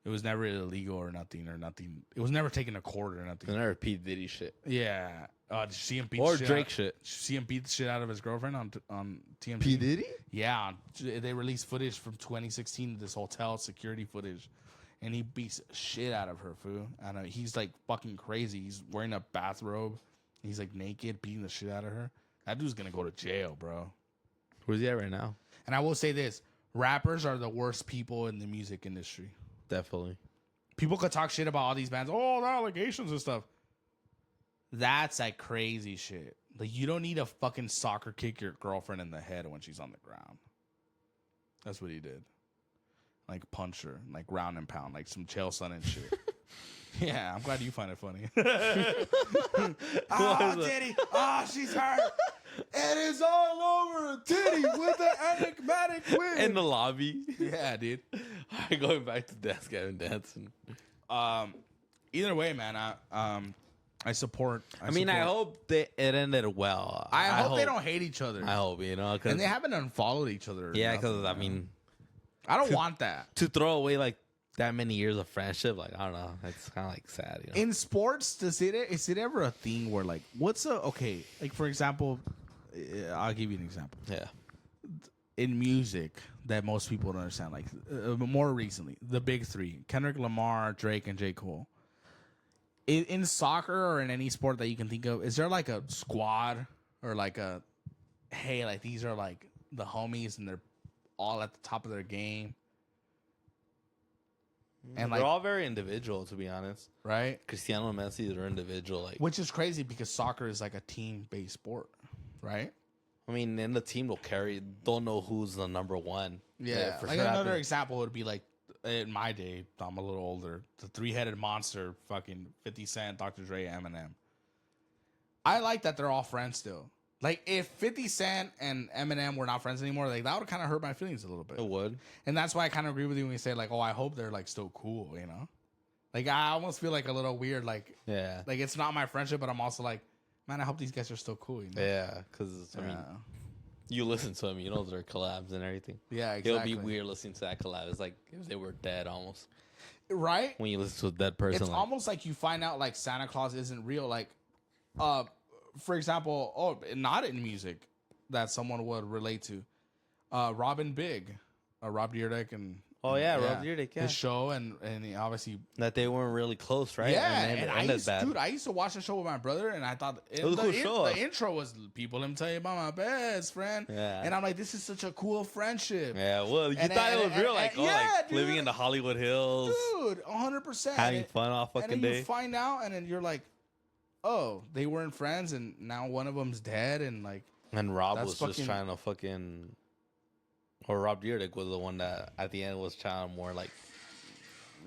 it was never illegal or nothing. It was never taken to court or nothing. It never P. Diddy shit. Yeah. Did you see him beat or the shit Drake out, shit? Did you see him beat the shit out of his girlfriend on TMZ? P. Diddy? Yeah. They released footage from 2016, this hotel security footage, and he beats the shit out of her, fool. And he's like fucking crazy. He's wearing a bathrobe. He's like naked, beating the shit out of her. That dude's gonna go to jail, bro. Where's he at right now? And I will say this: rappers are the worst people in the music industry. Definitely. People could talk shit about all these bands. Oh, the allegations and stuff. That's like crazy shit. Like, you don't need to fucking soccer kick your girlfriend in the head when she's on the ground. That's what he did. Like, punch her, like round and pound, like some Chael Sonnen and shit. Yeah, I'm glad you find it funny. Titty. She's hurt. It is all over. Titty with the enigmatic win. In the lobby. Yeah, dude. Going back to Dance Gavin dancing. Either way, man, I support. I hope it ended well. I hope they don't hate each other. I hope, and they haven't unfollowed each other. Yeah, because, I don't want that. To throw away, like, that many years of friendship, like, I don't know. It's kind of, like, sad, In sports, is it ever a thing where, like, like, for example, I'll give you an example. Yeah. In music that most people don't understand, like, more recently, the big three, Kendrick Lamar, Drake, and J. Cole. In soccer or in any sport that you can think of, is there, like, a squad or, like, a hey, like these are like the homies and they're all at the top of their game. And they're like, all very individual, to be honest. right? Cristiano and Messi are individual. Like, Which is crazy because soccer is like a team-based sport, right? I mean, in the team they'll know who's the number one. Yeah. for Like sure. another example would be like in my day, I'm a little older, the three-headed monster, fucking 50 Cent, Dr. Dre, Eminem. I like that they're all friends still. Like if 50 Cent and Eminem were not friends anymore, like that would kind of hurt my feelings a little bit. It would. And that's why I kind of agree with you when you say like, oh, I hope they're like still cool, you know? Like I almost feel like a little weird, like Yeah. like it's not my friendship, but I'm also like, man, I hope these guys are still cool, you know? Yeah, because I mean, you listen to them, you know their collabs and everything. Yeah, exactly. It'll be weird listening to that collab. It's like if they were dead almost. Right? When you listen to a dead person, It's almost like you find out like Santa Claus isn't real. Like, for example, not in music that someone would relate to. Robin Big, Rob Dyrdek and Rob Dyrdek, his show and he obviously that they weren't really close, right? Yeah, and I used to watch the show with my brother, and I thought it was a cool show. The intro was people. Let me tell you about my best friend. Yeah, and I'm like, this is such a cool friendship. Yeah, well, you thought it was real, like like dude, living in the Hollywood Hills, dude, 100%, having fun all fucking and then day. You find out, and then you're like, oh, they weren't friends, and now one of them's dead, and like, and Rob was just trying to fucking. Or Rob Dyrdek was the one that at the end was trying to more like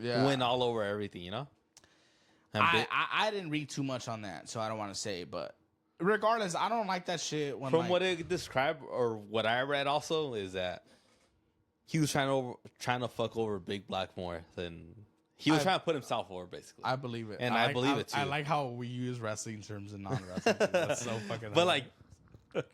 win all over everything, you know? I didn't read too much on that, so I don't want to say, but regardless, I don't like that shit. When from what it described or what I read also is that he was trying to fuck over Big Black more than he was trying to put himself over, basically. I believe it, and I believe it too. I like how we use wrestling terms and non-wrestling. That's so fucking. But like,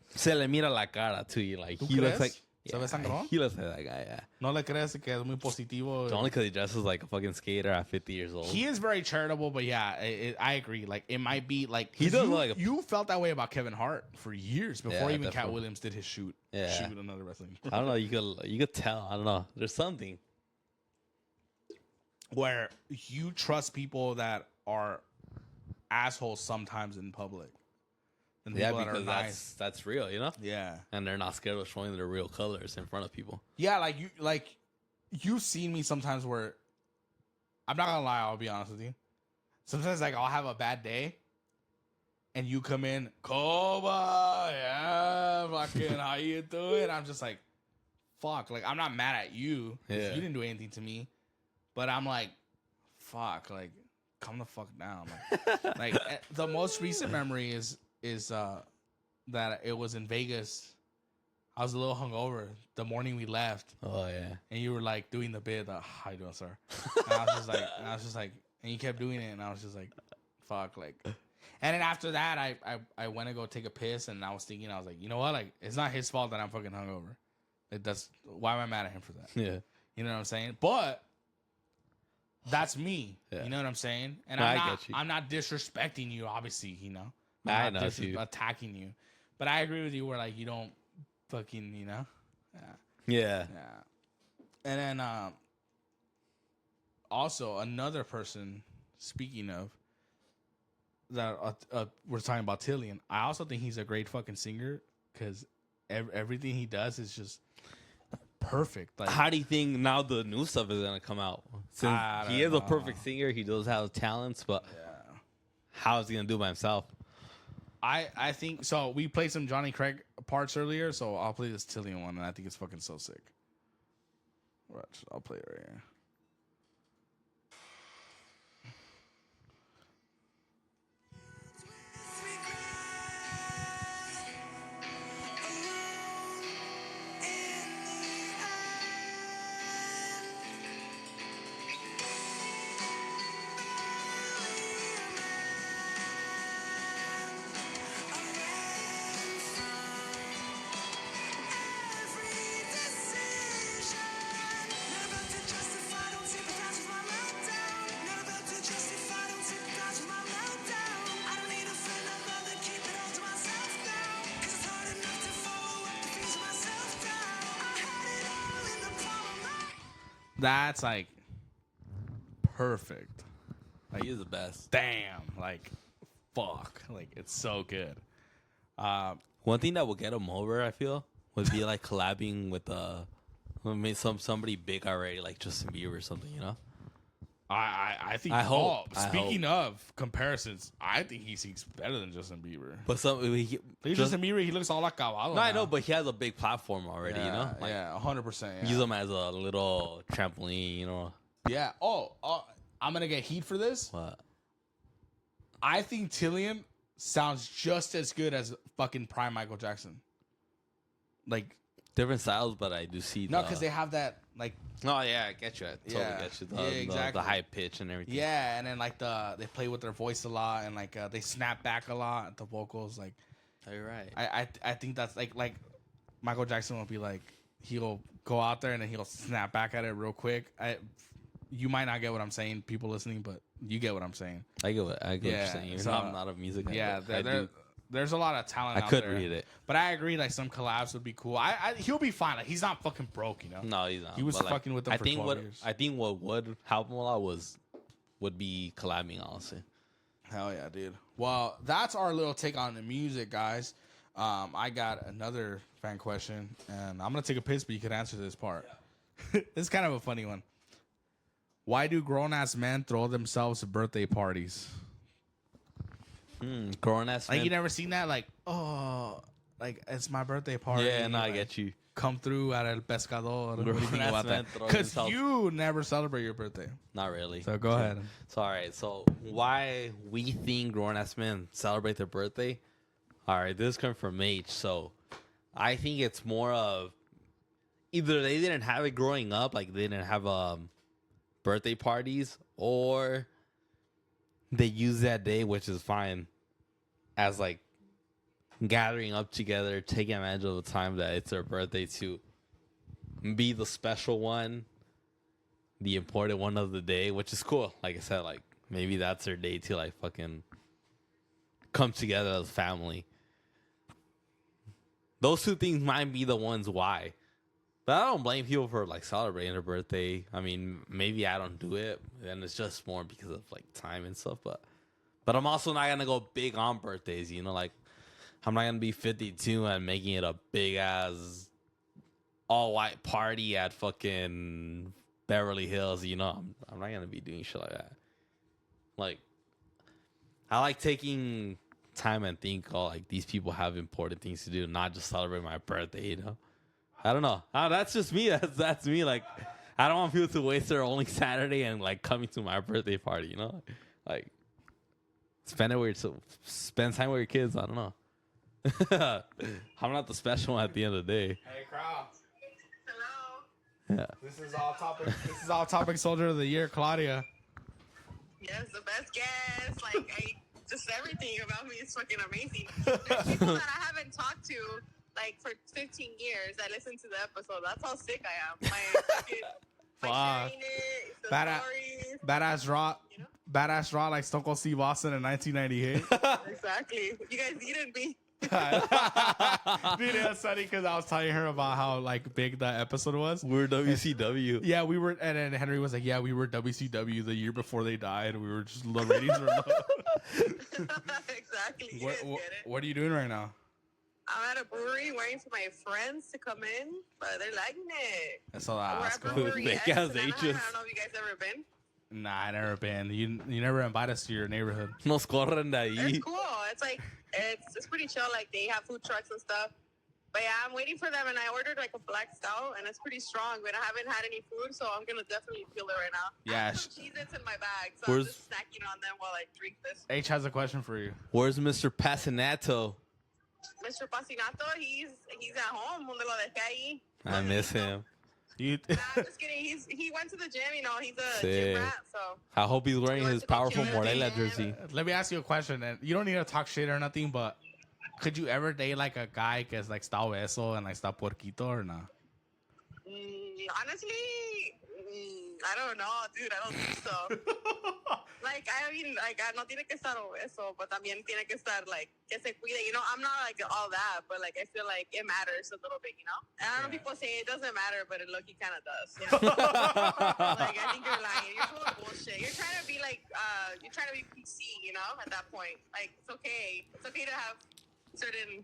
se le mira la cara to you, like he looks like. ¿Se ve sangrón? He looks like that guy, yeah. No le crees que es muy positivo. It's only because he dresses like a fucking skater at 50 years old. He is very charitable, but yeah, I agree. Like, it might be like... He does look like you felt that way about Kevin Hart for years before even definitely. Cat Williams did his shoot. Yeah. Shoot another wrestling. I don't know. You could tell. I don't know. There's something. Where you trust people that are assholes sometimes in public. Yeah, because that's real, you know? Yeah. And they're not scared of showing their real colors in front of people. Yeah, you've seen me sometimes where I'm not gonna lie, I'll be honest with you. Sometimes like I'll have a bad day and you come in, Koba, yeah, fucking how you doing? I'm just like, fuck. Like I'm not mad at you. Yeah. You didn't do anything to me. But I'm like, fuck, like, calm the fuck down. Like the most recent memory is that it was in Vegas. I was a little hungover the morning we left. Oh yeah. And you were like doing the bit, how you doing, sir? And I was just like, and you kept doing it, and I was just like, fuck, like. And then after that, I went to go take a piss, and I was thinking, I was like, you know what, like, it's not his fault that I'm fucking hungover. Why am I mad at him for that? Yeah. You know what I'm saying? But that's me. Yeah. You know what I'm saying? And I I'm not disrespecting you, obviously, you know. I know you. Attacking you. But I agree with you where like you don't fucking, you know. Yeah. And then also another person, speaking of that, we're talking about Tillian. I also think he's a great fucking singer because everything he does is just perfect. Like, how do you think now the new stuff is gonna come out? Since he is a perfect singer, he does have talents, but how is he gonna do by himself? I think so. We played some Jonny Craig parts earlier, so I'll play this Tillian one, and I think it's fucking so sick. Watch, I'll play it right here. That's like perfect. Like, he is the best. Damn, like fuck, like it's so good. One thing that would get him over, I feel, would be like collabing with somebody big already, like Justin Bieber or something, you know? I think. I hope. Speaking of comparisons, I think he sings better than Justin Bieber. But Justin Bieber, he looks all acabado. No, I know, but he has a big platform already, you know? Like, yeah, 100%. use him as a little trampoline, you know? Yeah. Oh, I'm gonna get heat for this. What? I think Tillian sounds just as good as fucking prime Michael Jackson. Like Different styles, but I do see no, because they have that like. Oh yeah, I get you. I totally Yeah. get you. Yeah, exactly. The high pitch and everything. Yeah, and then like they play with their voice a lot, and like they snap back a lot at the vocals. Like, Oh, you're right. I think that's like Michael Jackson will be like he'll go out there and then he'll snap back at it real quick. You might not get what I'm saying, people listening, but you get what I'm saying. I get what you're saying. Even so, though I'm not a music guy. Yeah, there's a lot of talent. I out could there. read it, but I agree. Like some collabs would be cool. He'll be fine. Like he's not fucking broke, you know. No, he's not. He was But, fucking with them for 12 years. I think what would help him a lot would be collabing, honestly. Hell yeah, dude. Well, that's our little take on the music, guys. I got another fan question, and I'm gonna take a piss, but you can answer this part. Yeah. It's kind of a funny one. Why do grown ass men throw themselves birthday parties? Grown ass. Like you never seen that? Like, oh, like it's my birthday party. Yeah, no, I like, get you. Come through at El Pescador. What do you think Grown-ass about men that? throw Because themselves- you never celebrate your birthday. Not really. So go ahead. So all right. So why we think grown ass men celebrate their birthday? All right, this comes from H. So I think it's more of either they didn't have it growing up, like they didn't have birthday parties, or they use that day, which is fine, as like gathering up together, taking advantage of the time that it's their birthday to be the special one, the important one of the day, which is cool. Like I said, like maybe that's their day to like fucking come together as family. Those two things might be the ones why. But I don't blame people for like celebrating their birthday. I mean, maybe I don't do it, and it's just more because of like time and stuff. But I'm also not gonna go big on birthdays. You know, like I'm not gonna be 52 and making it a big ass all white party at fucking Beverly Hills. You know, I'm not gonna be doing shit like that. Like I like taking time and think, oh, like these people have important things to do, not just celebrate my birthday. You know. I don't know. That's just me. That's me. Like, I don't want people to waste their only Saturday and like coming to my birthday party. You know, like spend time with your kids. I don't know. I'm not the special one at the end of the day. Hey, crowd. Hello. Yeah. This is all topic. This is all topic soldier of the year, Claudia. Yes, the best guest. Like, just everything about me is fucking amazing. There's people that I haven't talked to like for 15 years that listen to the episode. That's how sick I am. Fuck. Sharing it, the Badass, stories, badass raw, you know? badass raw like Stone Cold Steve Austin in 1998. Exactly. You guys needed me. Dude, it was funny because I was telling her about how like big that episode was. We're WCW. Yeah, we were, and then Henry was like, "Yeah, we were WCW the year before they died. We were just low ratings were low." Exactly. You what, guys what, get it. what are you doing right now? I'm at a brewery waiting for my friends to come in, but they're liking it. I saw that. We're Ask at her. Brewery Big X in ass Anaheim. H's. I don't know if you guys ever been. Nah, I never been. You never invite us to your neighborhood. Nos corren de ahí. It's cool. It's like it's pretty chill. Like they have food trucks and stuff. But yeah, I'm waiting for them, and I ordered like a black stout, and it's pretty strong. But I haven't had any food, so I'm gonna definitely feel it right now. Yeah, I have some Cheez-Its in my bag, so I'm just snacking on them while I drink this. H has a question for you. Where's Mr. Passinato? Mr. Pasinato, he's at home. Donde lo dejé ahí. I miss him. You, Nah, I'm just kidding. He went to the gym. You know, he's a Sick. gym rat. So I hope he's wearing his powerful Community. Morella jersey. let me ask you a question, and you don't need to talk shit or nothing, but could you ever date like a guy que es like está obeso and like está puerquito or not? honestly, I don't know, dude. I don't think so. Like, I mean, like, no tiene que estar obeso, but también tiene que estar, like, que se cuide. You know, I'm not, like, all that, but, like, I feel like it matters a little bit, you know? And I know people say it doesn't matter, but it look, it kind of does, you know? Like, I think you're lying. You're full of bullshit. You're trying to be, like, you're trying to be PC, you know, at that point. Like, it's okay. It's okay to have certain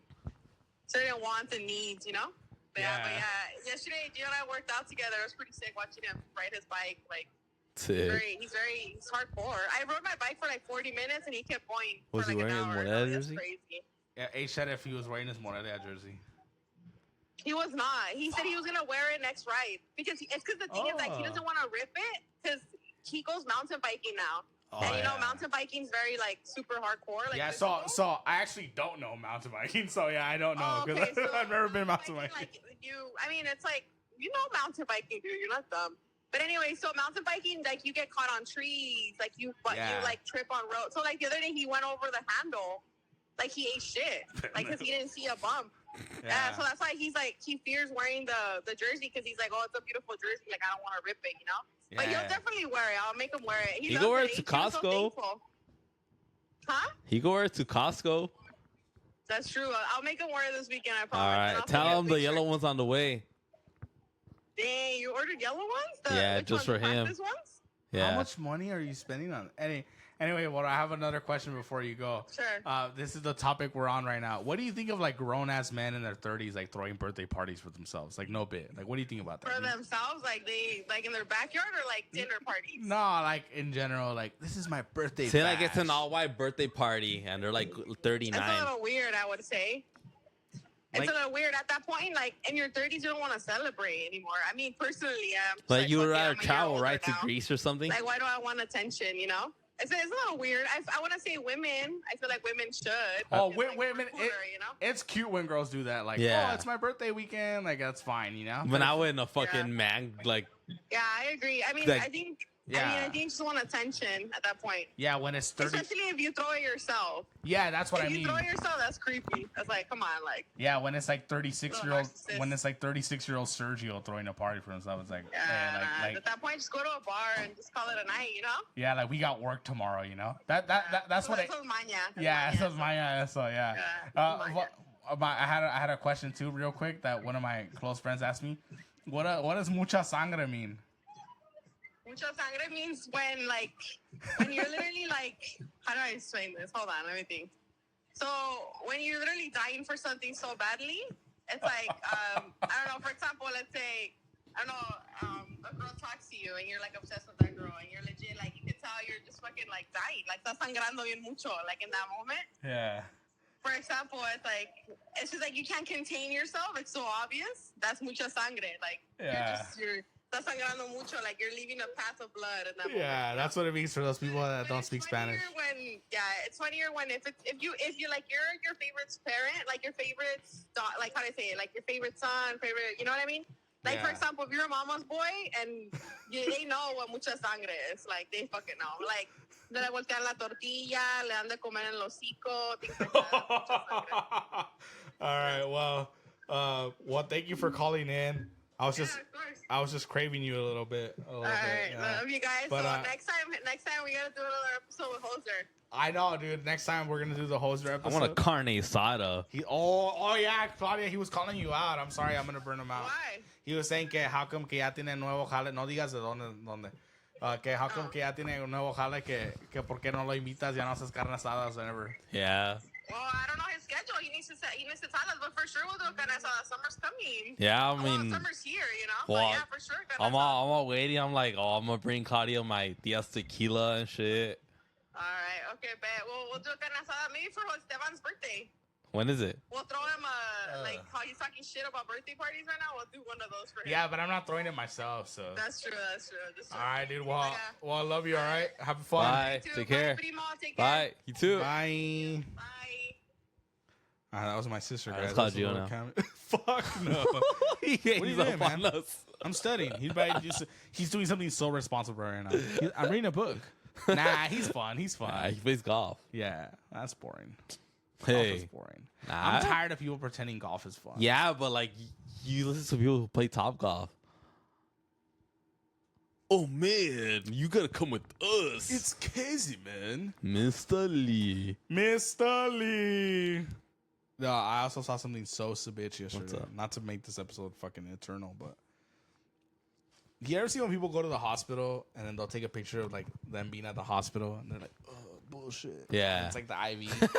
certain wants and needs, you know. But Yeah. yesterday Gio and I worked out together. It was pretty sick watching him ride his bike. Like Sick. he's hardcore. I rode my bike for like 40 minutes and he kept going Was for he like an wearing hour. his No, Morelia that's jersey? crazy. Yeah, H said if he was wearing his Morelia jersey. He was not. He said he was gonna wear it next ride because it's because the thing is like he doesn't want to rip it because he goes mountain biking now. And you know, mountain biking's very like super hardcore. Like, Yeah, physical. so I actually don't know mountain biking, so yeah, I don't know because Okay, so I've never been mountain biking. Like I mean, it's like you know mountain biking, dude. You're not dumb. But anyway, so mountain biking, like you get caught on trees, like you like trip on roads. So like the other day, he went over the handle, like he ate shit, like because he didn't see a bump. Yeah. So that's why he's like he fears wearing the jersey because he's like, oh, it's a beautiful jersey, like I don't want to rip it, you know. Yeah. But he'll definitely wear it. I'll make him wear it. He go wear it to Costco. Huh? He go wear it to Costco. That's true. I'll make him wear it this weekend. I All promise. And right, I'll tell send you a him the picture. yellow one's on the way. Dang, you ordered yellow ones? Yeah, which just ones, for the him. practice ones? Yeah. How much money are you spending on it? Anyway, well, I have another question before you go. Sure. This is the topic we're on right now. What do you think of like grown ass men in their 30s like throwing birthday parties for themselves? Like no bit. Like what do you think about that? For themselves, like they like in their backyard or like dinner parties? No, like in general, like this is my birthday. Say like it's bash. an all-white birthday party and they're like 39. It's a little weird, I would say. It's Like- a little weird at that point. Like in your 30s, you don't want to celebrate anymore. I mean, personally, I'm just Like you would fuck it, rather I'm a year travel older right to now. Greece or something. Like, why do I want attention? You know, it's a little weird. I want to say women. I feel like women should. Oh, because, like, women. we're cooler, you know. It's cute when girls do that. Like, Yeah. oh, it's my birthday weekend. Like that's fine, you know. When I went in a fucking man, like Yeah, I agree. I mean, Like- I think. Yeah. I mean, I think you just want attention at that point. Yeah, when it's 30. Especially if you throw it yourself. Yeah, that's what If I you mean. throw it yourself, that's creepy. That's like, come on, like. Yeah, when it's like 36-year-old, narcissist. when it's like 36-year-old Sergio throwing a party for himself, it's like, Yeah, hey, like, at that point, just go to a bar and just call it a night, you know? yeah, like we got work tomorrow, you know. That's what. That's maña. Yeah, that's maña. So yeah. Yeah, I had a question too, real quick, that one of my close friends asked me. What does mucha sangre mean? Mucha sangre means when you're literally like, how do I explain this? Hold on, let me think. So when you're literally dying for something so badly, it's like, I don't know, for example, let's say, I don't know, a girl talks to you and you're like obsessed with that girl and you're legit, like you can tell you're just fucking like dying, like estás sangrando bien mucho, like in that moment. Yeah. For example, it's just like you can't contain yourself. It's so obvious. That's mucha sangre. Like Yeah. you're estás sangrando mucho. Like you're leaving a path of blood in that moment. Yeah, that's what it means for those people that don't It's speak Spanish. funnier it's funnier when if you like you're your favorite parent, like your favorite like how do I say it, like your favorite son, favorite, you know what I mean? Like for Yeah. example, if you're a mama's boy and they know what mucha sangre is, like they fucking know, like le voltean la tortilla, le dan de comer en el hocico, things like that. Mucha sangre. All right. Well, thank you for calling in. I was Yeah, of course. just craving you a little bit. All right, yeah. love you guys. But, so next time we gotta do another episode with Hoser. I know, dude. Next time we're gonna do the Hoser I episode. want a carne asada. Oh yeah, Claudia. He was calling you out. I'm sorry. I'm gonna burn him out. Why? He was saying que how come que ya tiene nuevo jale. No digas de dónde. Que how come que ya tiene un nuevo jale que por qué no lo invitas, ya no haces carne asadas whenever. Yeah. Well, I don't know his schedule. He needs to tell us, but for sure we'll do a carne asada. Summer's coming. Yeah, I Well, mean, summer's here, you know. well, But yeah, for sure. I'm all waiting. I'm like, oh, I'm gonna bring Claudia my Diaz tequila and shit. All right, okay, bet. We'll do a carne asada maybe for Esteban's birthday. When is it? We'll throw him like how he's talking shit about birthday parties right now. We'll do one of those for him. Yeah, but I'm not throwing it myself. So. That's true. That's true. All right, dude. Well, Yeah. I love you. All right. Have fun. Bye. You too. Take Bye, care. primo. Take care. Bye. You too. Bye. Bye. That was my sister, Alright, guys. let's That call was a Gio little Fuck no. He What are you hangs doing, up on man? us. I'm studying. He's doing something so responsible right now. I'm reading a book. Nah, he's fun. He's fun. He plays golf. Yeah, that's boring. Golf is Hey. boring. Nah. I'm tired of people pretending golf is fun. Yeah, but like you listen to people who play top golf. Oh man, you gotta come with us. It's crazy, man. Mr. Lee. Mr. Lee. No, I also saw something so bitch yesterday. What's up? Not to make this episode fucking eternal, but you ever see when people go to the hospital and then they'll take a picture of like them being at the hospital and they're like, oh, bullshit. Yeah. And it's like the IV.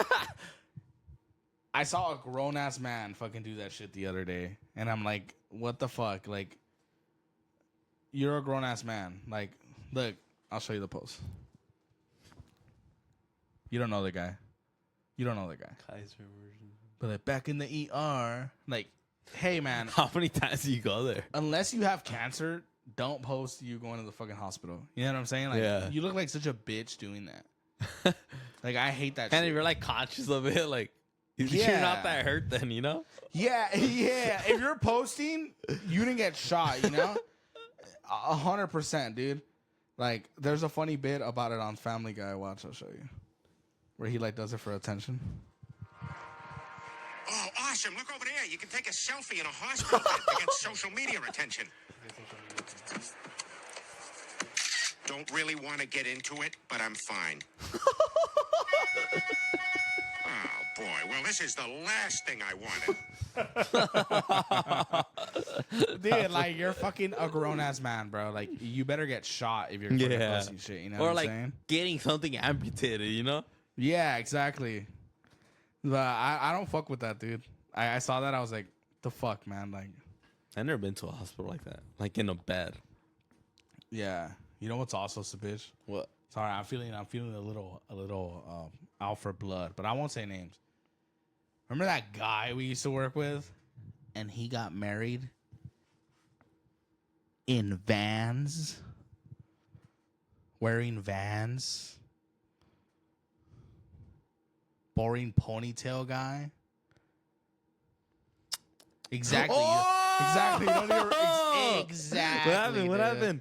I saw a grown ass man fucking do that shit the other day, and I'm like, what the fuck? Like, you're a grown ass man. Like, look, I'll show you the post. You don't know the guy. You don't know the guy. Kaiser version. But like, back in the ER, like, hey man, How many times do you go there? unless you have cancer, don't post you going to the fucking hospital. You know what I'm saying? Like, Yeah. you look like such a bitch doing that. Like, I hate that And shit. if you're like conscious of it, like you're Yeah. not that hurt, then you know. Yeah, yeah. If you're posting, you didn't get shot, you know? 100%, dude. Like, there's a funny bit about it on Family Guy. Watch, I'll show you. Where he, like, does it for attention. Oh, awesome. Look over there. You can take a selfie in a hospital bed to get social media attention. Don't really want to get into it, but I'm fine. Oh, boy. Well, this is the last thing I wanted. Dude, like, you're fucking a grown-ass man, bro. Like, you better get shot if you're fucking posting shit, you know or what like I'm saying? getting something amputated, you know. Yeah, exactly. But I don't fuck with that, dude. I saw that, I was like, the fuck, man? Like, I've never been to a hospital like that, like in a bed. yeah. You know what's also a bitch? What? Sorry, I'm feeling a little out for blood, but I won't say names. Remember that guy we used to work with, and he got married in Vans, wearing Vans, boring ponytail guy. Exactly. Exactly. You don't even, exactly. What happened? What dude. happened?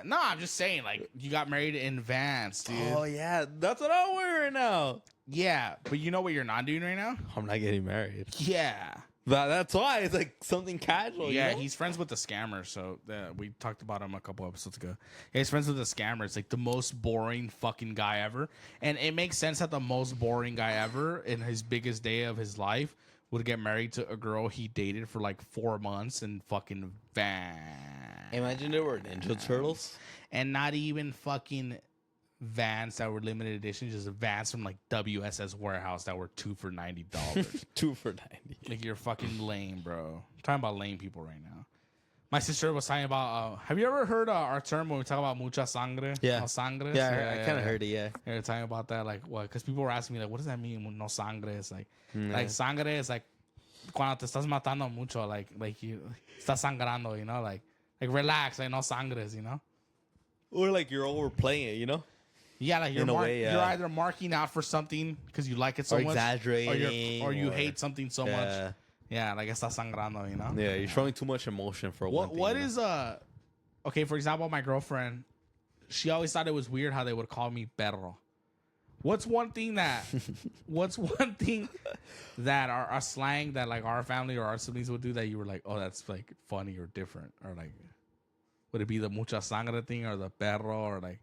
No, I'm just saying, like, you got married in Vans, dude. Oh yeah, that's what I'm wearing now. Yeah, but you know what you're not doing right now? I'm not getting married. Yeah. That's why it's like something casual. Yeah, you know? he's friends with the scammer, so we talked about him a couple episodes ago. Yeah, he's friends with the scammer. It's like the most boring fucking guy ever. And it makes sense that the most boring guy ever in his biggest day of his life would get married to a girl he dated for like 4 months in fucking Vans. Imagine there were Ninja Turtles. And not even fucking Vans that were limited edition, just Vans from like WSS Warehouse that were 2 for $90. 2 for $90. Like, you're fucking lame, bro. I'm talking about lame people right now. My sister was talking about, have you ever heard our term when we talk about mucha sangre? Yeah. No sangre? Yeah, I kind of heard it, yeah. They were talking about that, like, what? Because people were asking me, like, what does that mean, no sangre? It's like sangre is like, cuando te estás matando mucho, like you estás sangrando, you know? Like relax, like, no sangres, you know? Or like you're overplaying it, you know? Yeah, like you're, In a way, yeah. you're either marking out for something because you like it so Or much. exaggerating. Or you hate something so much. Yeah. Yeah, like estás sangrando, you know? Yeah, you're showing too much emotion for one thing. What you know? is okay, for example, my girlfriend, she always thought it was weird how they would call me perro. What's one thing that our slang that like our family or our siblings would do that you were like, oh, that's like funny or different? Or like, would it be the mucha sangre thing or the perro or like?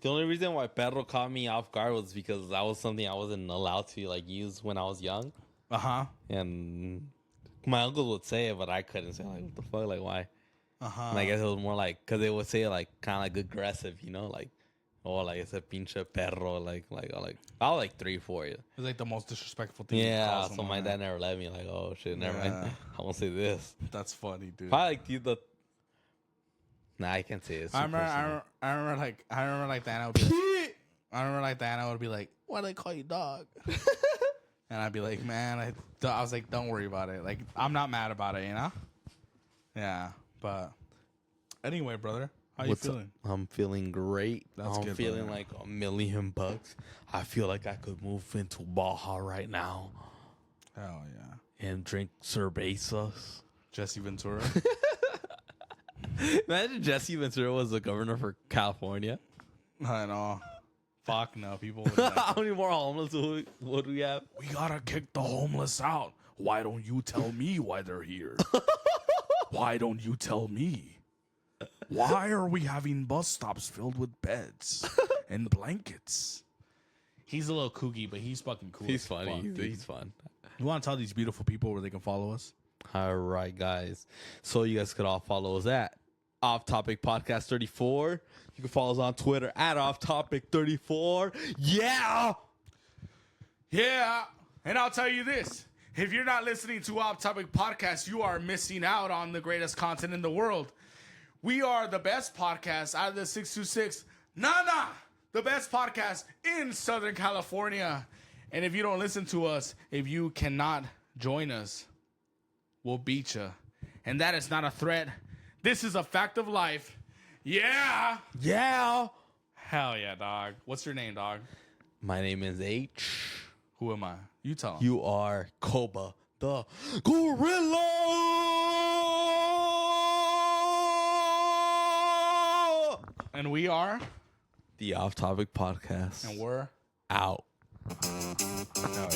The only reason why perro caught me off guard was because that was something I wasn't allowed to like use when I was young. Uh-huh. And my uncles would say it, but I couldn't say, like, what the fuck, like, why? Uh-huh. And I guess it was more like, because they would say it, like, kind of like aggressive, you know, like, oh, like, it's a pinche perro, like, I was like 3, 4 years. It's like the most disrespectful thing. You can Yeah, call so someone my that. dad never let me, like, oh, shit, never Yeah. mind. I won't say this. That's funny, dude. Probably, like, Nah, I can't say it. It's I too personal. remember like Diana would be like, Diana would be like, why do they call you dog? And I'd be like, man, I was like, don't worry about it. Like, I'm not mad about it, you know? Yeah, but anyway, brother, how you feeling? I'm feeling great. That's I'm good, feeling brother. like $1,000,000. I feel like I could move into Baja right now Hell yeah. and drink cervezas. Jesse Ventura. Imagine Jesse Ventura was the governor for California. I know. Fuck no, people would How many more homeless would we have? We gotta kick the homeless out. Why don't you tell me why they're here? Why don't you tell me? Why are we having bus stops filled with beds and blankets? He's a little kooky, but he's fucking cool. He's as funny. fuck, dude. He's fun. You want to tell these beautiful people where they can follow us? All right, guys. So you guys could all follow us at Off Topic Podcast 34. You can follow us on Twitter at Off Topic 34. Yeah. Yeah. And I'll tell you this. If you're not listening to Off Topic Podcast, you are missing out on the greatest content in the world. We are the best podcast out of the 626. The best podcast in Southern California. And if you don't listen to us, if you cannot join us, we'll beat you. And that is not a threat. This is a fact of life. Yeah. Yeah. Hell yeah, dog. What's your name, dog? My name is H. Who am I? You tell him. You are Koba, the gorilla. And we are? The Off Topic Podcast. And we're? Out. Hell yeah.